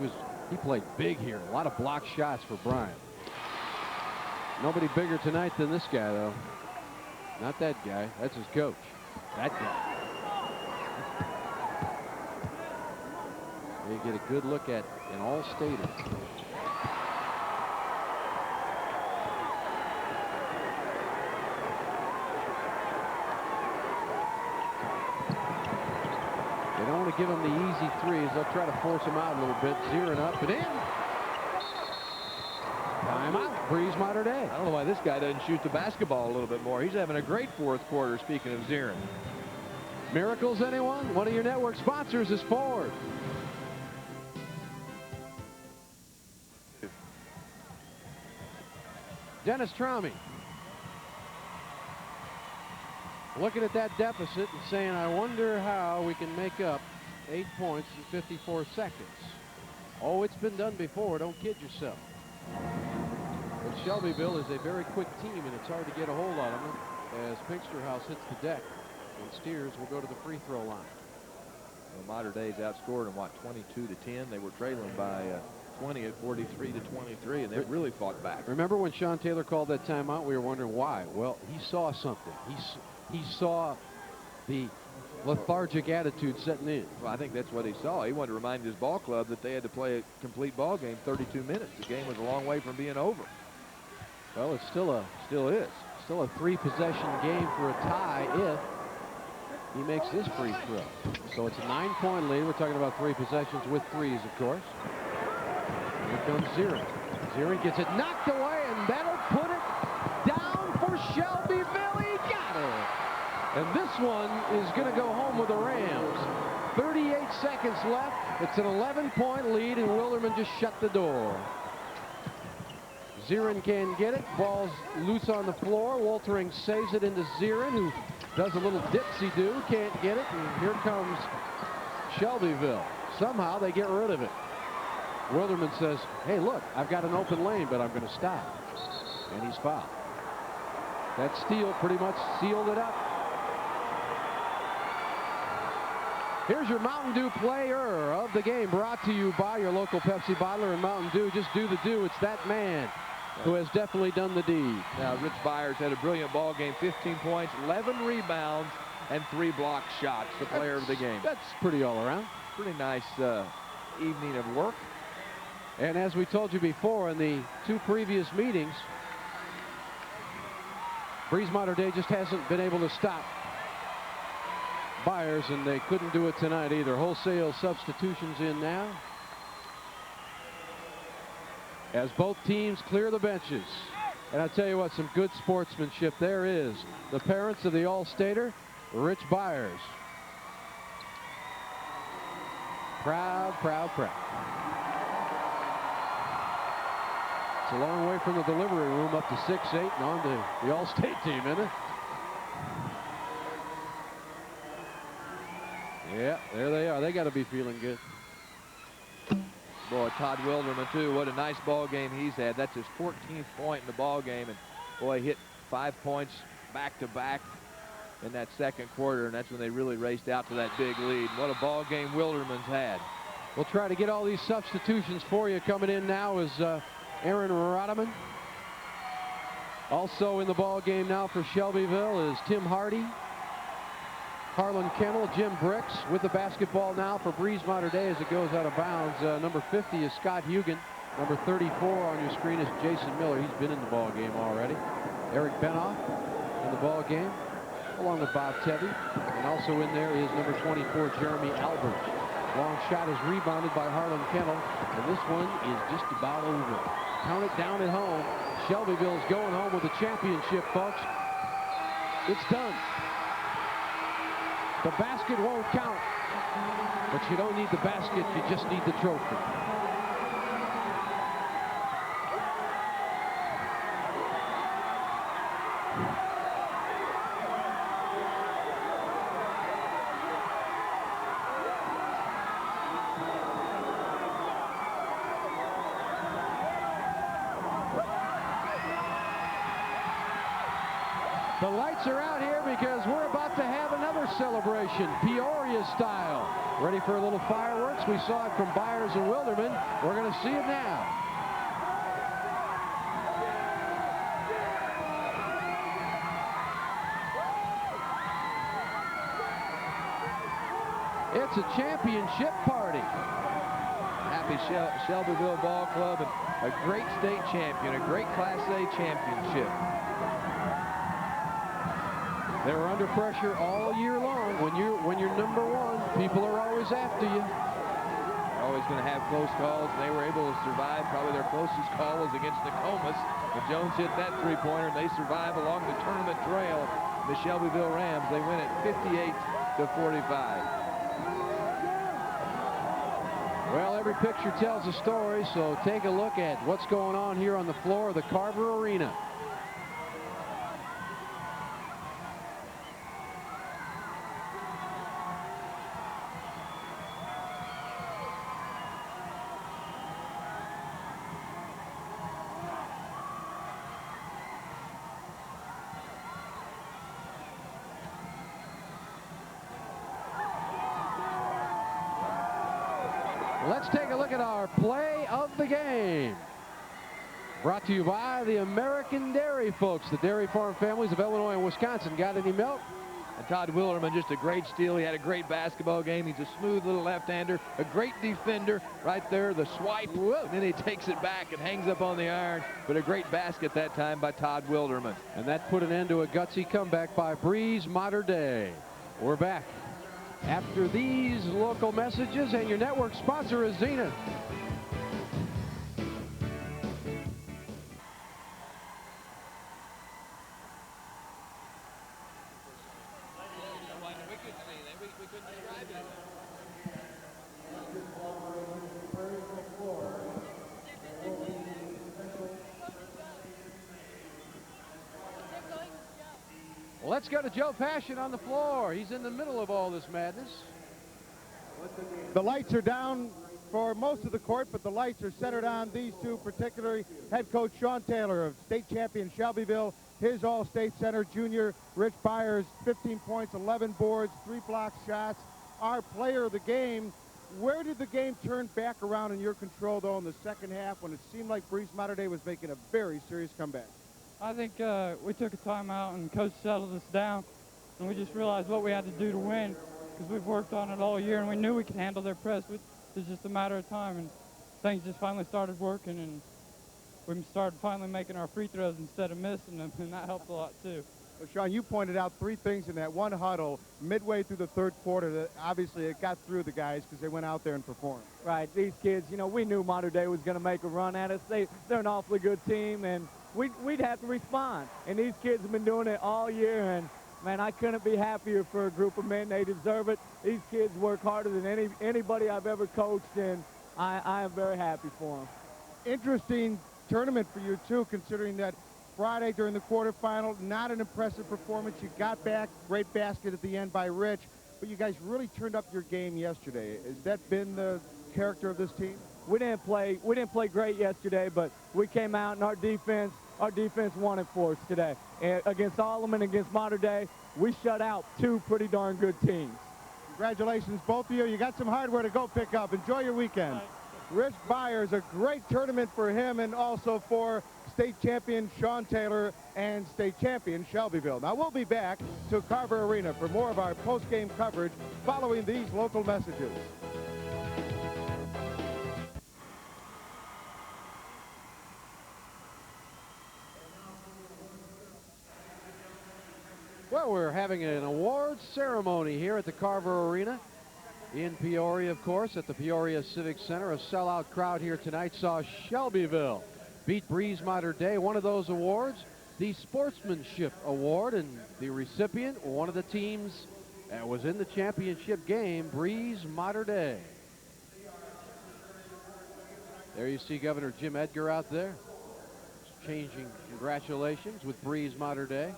played big here. A lot of block shots for Bryant. Nobody bigger tonight than this guy, though. Not that guy. That's his coach. That guy. You get a good look at an all-stater. They don't want to give him the easy 3s. They'll try to force him out a little bit. Zirin up and in. Timeout. Breese Mater Dei. I don't know why this guy doesn't shoot the basketball a little bit more. He's having a great 4th quarter, speaking of Zirin. Miracles, anyone? One of your network sponsors is Ford. Dennis Traume looking at that deficit and saying, I wonder how we can make up 8 points in 54 seconds. Oh, it's been done before. Don't kid yourself. But Shelbyville is a very quick team, and it's hard to get a hold on them as Pinksterhouse hits the deck. And Steers will go to the free throw line. Well, Mater Dei's outscored them, what, 22-10? They were trailing by 20 at 43-23, and they really fought back. Remember when Sean Taylor called that timeout? We were wondering why. Well, he saw something. He saw the lethargic attitude setting in. Well, I think that's what he saw. He wanted to remind his ball club that they had to play a complete ball game, 32 minutes. The game was a long way from being over. Well, it still is. Still a 3-possession game for a tie if he makes this free throw. So it's a 9-point lead. We're talking about 3 possessions with 3s, of course. Here comes Zirin. Zirin gets it knocked away, and that'll put it down for Shelbyville. He got it. And this one is going to go home with the Rams. 38 seconds left. It's an 11-point lead, and Wilderman just shut the door. Zirin can get it. Ball's loose on the floor. Woltering saves it into Zirin, who does a little dipsy-do. Can't get it, and here comes Shelbyville. Somehow they get rid of it. Wilderman says, hey, look, I've got an open lane, but I'm going to stop. And he's fouled. That steal pretty much sealed it up. Here's your Mountain Dew player of the game, brought to you by your local Pepsi bottler and Mountain Dew. Just do the do. It's that man who has definitely done the deed. Now, Rich Byers had a brilliant ball game, 15 points, 11 rebounds, and 3 block shots, the player of the game. That's pretty all around. Pretty nice evening of work. And as we told you before in the 2 previous meetings, Breese Mater Dei just hasn't been able to stop Byers, and they couldn't do it tonight either. Wholesale substitutions in now, as both teams clear the benches. And I tell you what, some good sportsmanship there is. The parents of the All-Stater, Rich Byers. Proud, proud, proud. It's a long way from the delivery room up to 6'8" and on to the All-State team, isn't it? Yeah, there they are. They got to be feeling good. Boy, Todd Wilderman, too. What a nice ball game he's had. That's his 14th point in the ball game. And, boy, hit 5 points back-to-back in that second quarter, and that's when they really raced out to that big lead. What a ball game Wilderman's had. We'll try to get all these substitutions for you. Coming in now is Aaron Rodeman. Also in the ball game now for Shelbyville is Tim Hardy, Harlan Kennel, Jim Bricks with the basketball now for Breese Mater Dei as it goes out of bounds. Number 50 is Scott Hugan. Number 34 on your screen is Jason Miller. He's been in the ball game already. Eric Benoff in the ball game, along with Bob Tevy. And also in there is number 24, Jeremy Albert. Long shot is rebounded by Harlan Kennel, and this one is just about over. Count it down at home. Shelbyville's going home with the championship, folks. It's done. The basket won't count, but you don't need the basket, you just need the trophy. The lights are out here because we're about to have another celebration, Peoria style. Ready for a little fireworks? We saw it from Byers and Wilderman. We're going to see it now. It's a championship party. Happy Shelbyville Ball Club, and a great state champion, a great Class A championship. They were under pressure all year long. When you're number one, people are always after you. They're always going to have close calls. They were able to survive. Probably their closest call was against Nokomis. But Jones hit that three-pointer, and they survive along the tournament trail. The Shelbyville Rams, they win it 58-45. Well, every picture tells a story, so take a look at what's going on here on the floor of the Carver Arena. Let's take a look at our play of the game. Brought to you by the American Dairy folks, the dairy farm families of Illinois and Wisconsin. Got any milk? And Todd Wilderman, just a great steal. He had a great basketball game. He's a smooth little left-hander, a great defender right there, the swipe. Whoa. And then he takes it back and hangs up on the iron. But a great basket that time by Todd Wilderman. And that put an end to a gutsy comeback by Breese Mater Dei. We're back after these local messages, and your network sponsor is Zenith. Well, let's go to Joe Passion on the floor. He's in the middle of all this madness. The lights are down for most of the court, but the lights are centered on these two, particularly head coach Sean Taylor of state champion Shelbyville, his all-state center junior Rich Byers, 15 points, 11 boards, 3 block shots, our player of the game. Where did the game turn back around in your control, though, in the second half when it seemed like Breese Mater Dei was making a very serious comeback? I think we took a timeout and coach settled us down, and we just realized what we had to do to win, because we've worked on it all year and we knew we could handle their press. It was just a matter of time, and things just finally started working, and we started finally making our free throws instead of missing them, and that helped a lot too. Well, Sean, you pointed out 3 things in that one huddle midway through the third quarter that obviously it got through the guys because they went out there and performed. Right, these kids, you know, we knew Mater Dei was going to make a run at us. They're an awfully good team, and we'd have to respond. And these kids have been doing it all year, and man, I couldn't be happier for a group of men. They deserve it. These kids work harder than anybody I've ever coached, and I am very happy for them. Interesting tournament for you, too, considering that Friday during the quarterfinal, not an impressive performance. You got back, great basket at the end by Rich, but you guys really turned up your game yesterday. Has that been the character of this team? We didn't play great yesterday, but we came out and our defense won it for us today. And against Alleman, against Mater Dei, we shut out 2 pretty darn good teams. Congratulations, both of you. You got some hardware to go pick up. Enjoy your weekend. Rich Byers, a great tournament for him and also for state champion Sean Taylor and state champion Shelbyville. Now we'll be back to Carver Arena for more of our post-game coverage following these local messages. Well, we're having an awards ceremony here at the Carver Arena in Peoria, of course, at the Peoria Civic Center. A sellout crowd here tonight saw Shelbyville beat Breese Mater Dei. One of those awards, the Sportsmanship Award, and the recipient, one of the teams that was in the championship game, Breese Mater Dei. There you see Governor Jim Edgar out there, exchanging congratulations with Breese Mater Dei.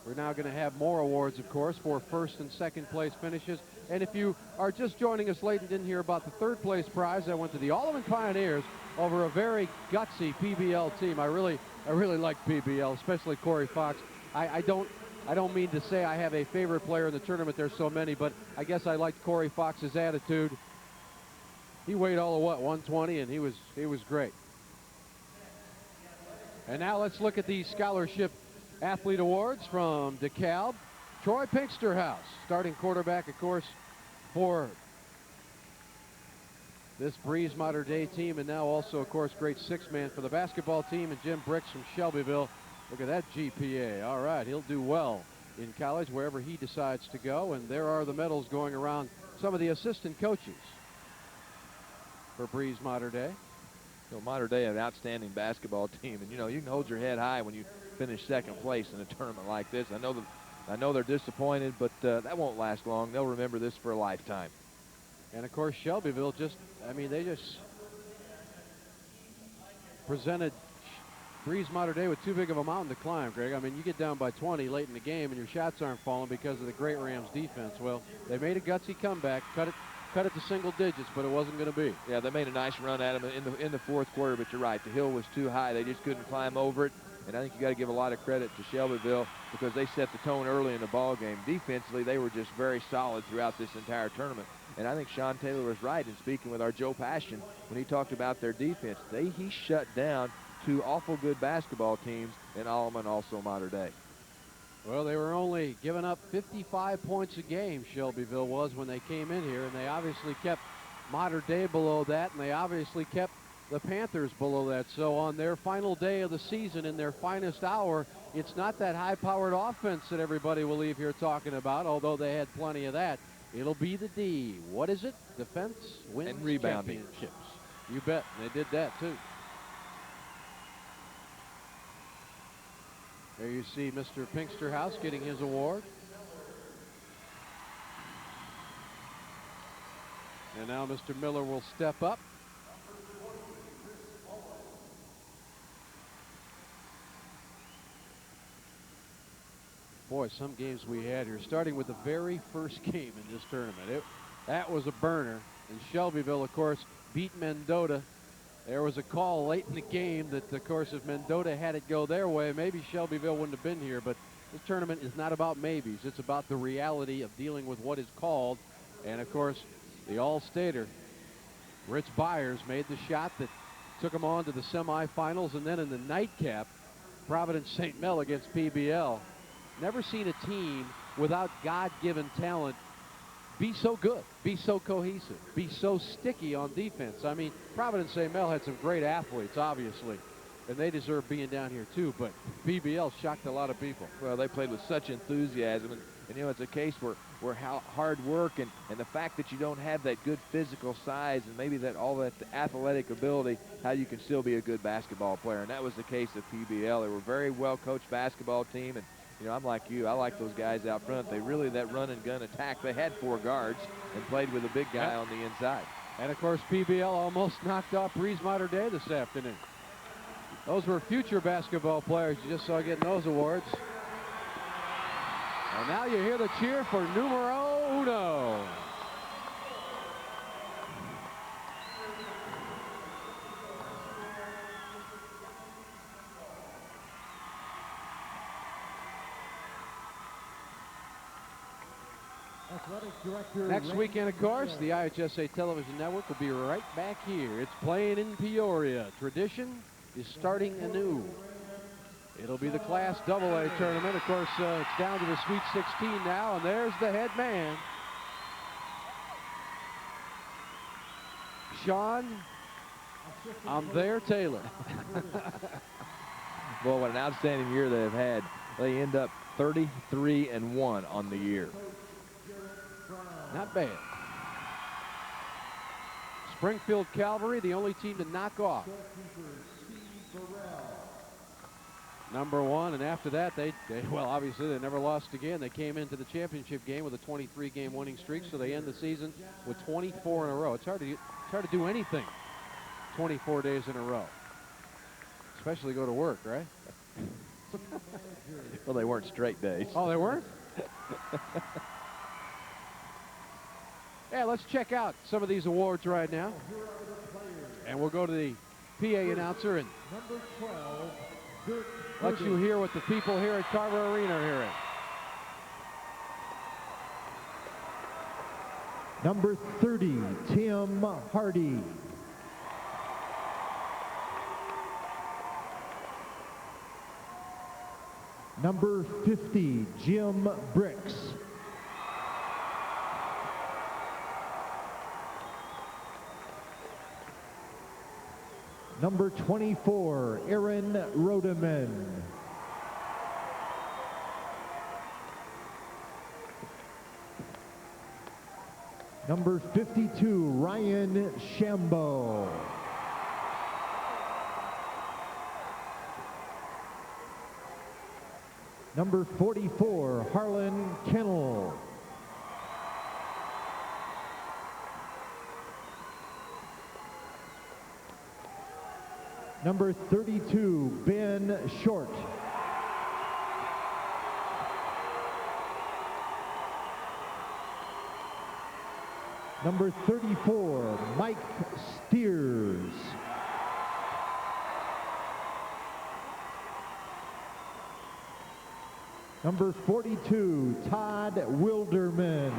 We're now going to have more awards, of course, for first and second place finishes. And if you are just joining us late and didn't hear about the third place prize, that went to the Alleman Pioneers over a very gutsy PBL team. I really like PBL, especially Corey Fox. I don't mean to say I have a favorite player in the tournament. There's so many, but I guess I liked Corey Fox's attitude. He weighed all of what, 120, and he was great. And now let's look at the scholarship athlete awards from DeKalb. Troy Pinksterhouse, starting quarterback, of course, for this Breese Mater Dei team, and now also, of course, great 6-man for the basketball team, and Jim Bricks from Shelbyville. Look at that GPA. All right, he'll do well in college wherever he decides to go, and there are the medals going around some of the assistant coaches for Breese Mater Dei. You know, Mater Dei, an outstanding basketball team, and you know, you can hold your head high when you finish second place in a tournament like this. I know they're disappointed, but that won't last long. They'll remember this for a lifetime. And of course, Shelbyville they just presented Breese Mater Dei with too big of a mountain to climb, Greg. I mean, you get down by 20 late in the game and your shots aren't falling because of the great Rams defense. Well, they made a gutsy comeback, cut it to single digits, but it wasn't going to be. Yeah, they made a nice run at him in the fourth quarter, but you're right. The hill was too high. They just couldn't climb over it. And I think you got to give a lot of credit to Shelbyville because they set the tone early in the ball game. Defensively, they were just very solid throughout this entire tournament. And I think Sean Taylor was right in speaking with our Joe Passion when he talked about their defense. He shut down 2 awful good basketball teams in Alleman, also Mater Dei. Well, they were only giving up 55 points a game, Shelbyville was, when they came in here, and they obviously kept Mater Dei below that, and they obviously kept the Panthers below that. So on their final day of the season, in their finest hour, it's not that high-powered offense that everybody will leave here talking about, although they had plenty of that. It'll be the D. What is it? Defense, wins, and rebounding. Championships. You bet. They did that, too. There you see Mr. Pinksterhouse getting his award. And now Mr. Miller will step up. boy, some games we had here, starting with the very first game in this tournament. That was a burner. And Shelbyville, of course, beat Mendota. There was a call late in the game that, of course, if Mendota had it go their way, maybe Shelbyville wouldn't have been here. But this tournament is not about maybes. It's about the reality of dealing with what is called. And, of course, the All-Stater, Rich Byers, made the shot that took him on to the semifinals. And then in the nightcap, Providence St. Mel against PBL. Never seen a team without God-given talent be so good, be so cohesive, be so sticky on defense. I mean, Providence St. Mel had some great athletes, obviously, and they deserve being down here too, but PBL shocked a lot of people. Well, they played with such enthusiasm, and you know, it's a case where how hard work and the fact that you don't have that good physical size and maybe that all that athletic ability, how you can still be a good basketball player, and that was the case of PBL. They were a very well-coached basketball team, and you know, I'm like you. I like those guys out front. They really, that run and gun attack. They had 4 guards and played with a big guy on the inside. And, of course, PBL almost knocked off Breese Mater Dei this afternoon. Those were future basketball players you just saw getting those awards. And now you hear the cheer for numero uno. Next weekend, of course, the IHSA Television Network will be right back here. It's playing in Peoria. Tradition is starting anew. It'll be the Class AA tournament. Of course, it's down to the Sweet 16 now, and there's the head man. Sean, I'm there, Taylor. Boy, what an outstanding year they've had. They end up 33-1 on the year. Not bad. Springfield Calvary, the only team to knock off #1, and after that, they well, obviously they never lost again. They came into the championship game with a 23-game winning streak, so they end the season with 24 in a row. It's hard to do anything 24 days in a row, especially go to work, right? Well, they weren't straight days. Oh, they weren't? Yeah, let's check out some of these awards right now. And we'll go to the PA announcer and let you hear what the people here at Carver Arena are hearing. Number 30, Tim Hardy. Number 50, Jim Bricks. Number 24, Aaron Rodeman. Number 52, Ryan Shambo. Number 44, Harlan Kennel. Number 32, Ben Short. Number 34, Mike Steers. Number 42, Todd Wilderman.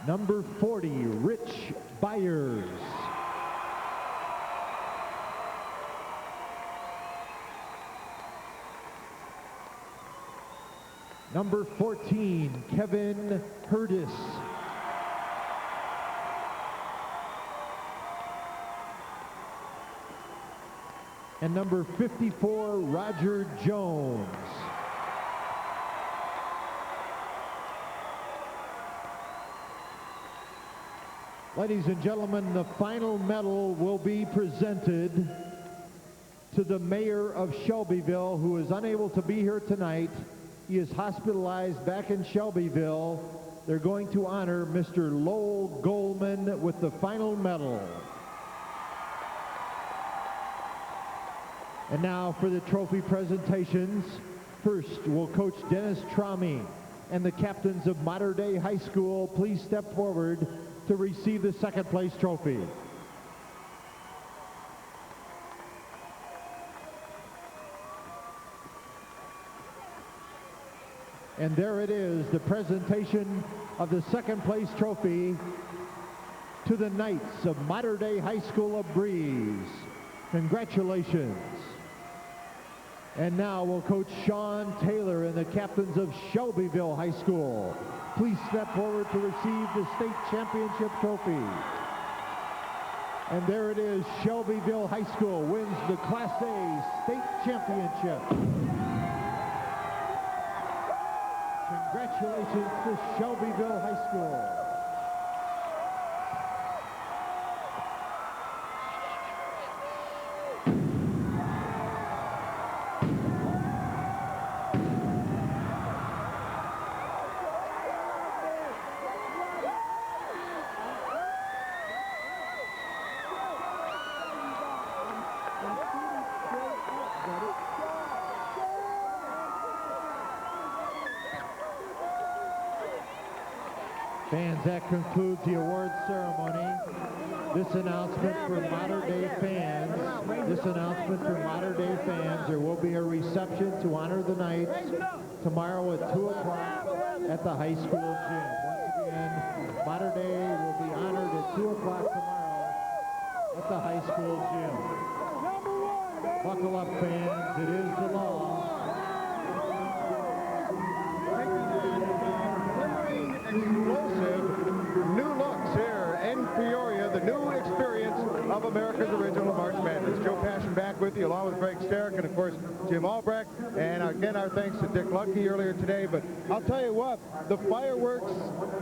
Number 40, Rich Byers. Number 14, Kevin Hurtis. And number 54, Roger Jones. Ladies and gentlemen, the final medal will be presented to the mayor of Shelbyville, who is unable to be here tonight. He is hospitalized back in Shelbyville. They're going to honor Mr. Lowell Goldman with the final medal. And now for the trophy presentations. First will Coach Dennis Trami and the captains of Mater Dei High School please step forward to receive the second place trophy. And there it is, the presentation of the second place trophy to the Knights of Mater Dei High School of Breese. Congratulations. And now will Coach Sean Taylor and the captains of Shelbyville High School please step forward to receive the state championship trophy. And there it is, Shelbyville High School wins the Class A state championship. Congratulations to Shelbyville High School. Fans, that concludes the award ceremony. This announcement for Mater Dei fans, there will be a reception to honor the Knights tomorrow at 2 o'clock at the high school gym. Once again, Mater Dei will be honored at 2 o'clock tomorrow at the high school gym. Buckle up, fans, it is the law. Explosive new looks here in Peoria, the new experience of America's Original March Madness. Joe Passion back with you, along with Greg Sterrick and, of course, Jim Albrecht. And again, our thanks to Dick Luckey earlier today. But I'll tell you what, the fireworks,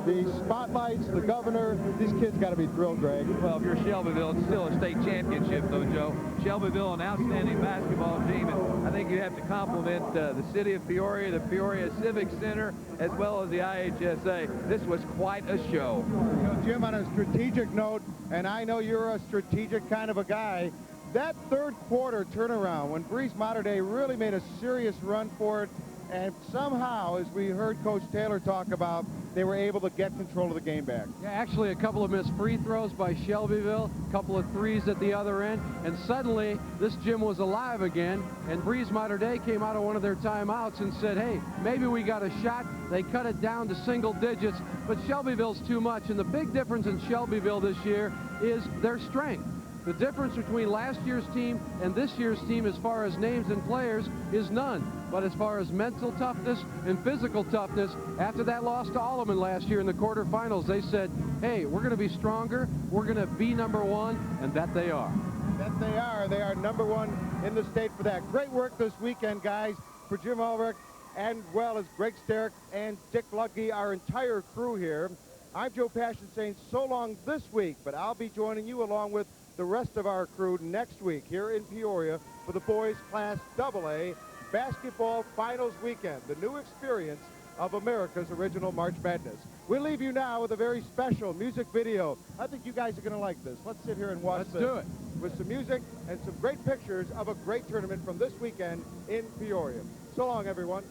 the spotlights, the governor, these kids got to be thrilled, Greg. Well, if you're Shelbyville, it's still a state championship, though, Joe. Shelbyville, an outstanding basketball team, and I think you have to compliment the city of Peoria, the Peoria Civic Center, as well as the IHSA. This was quite a show. You know, Jim, on a strategic note, and I know you're a strategic kind of a guy, that third quarter turnaround when Breese Mater Dei really made a serious run for it, and somehow, as we heard Coach Taylor talk about, they were able to get control of the game back. Yeah, actually a couple of missed free throws by Shelbyville, a couple of threes at the other end, and suddenly this gym was alive again, and Breese Mater Dei came out of one of their timeouts and said, hey, maybe we got a shot. They cut it down to single digits, but Shelbyville's too much, and the big difference in Shelbyville this year is their strength. The difference between last year's team and this year's team as far as names and players is none. But as far as mental toughness and physical toughness, after that loss to Alleman last year in the quarterfinals, they said, hey, we're going to be stronger, we're going to be #1, and that they are. That they are. They are #1 in the state for that. Great work this weekend, guys, for Jim Albrecht, and well as Greg Sterrick and Dick Luckey, our entire crew here. I'm Joe Passion saying so long this week, but I'll be joining you along with the rest of our crew next week here in Peoria for the boys Class AA basketball finals weekend, the new experience of America's Original March Madness. We'll leave you now with a very special music video. I think you guys are going to like this. Let's sit here and watch this. Let's do it. With some music and some great pictures of a great tournament from this weekend in Peoria. So long, everyone.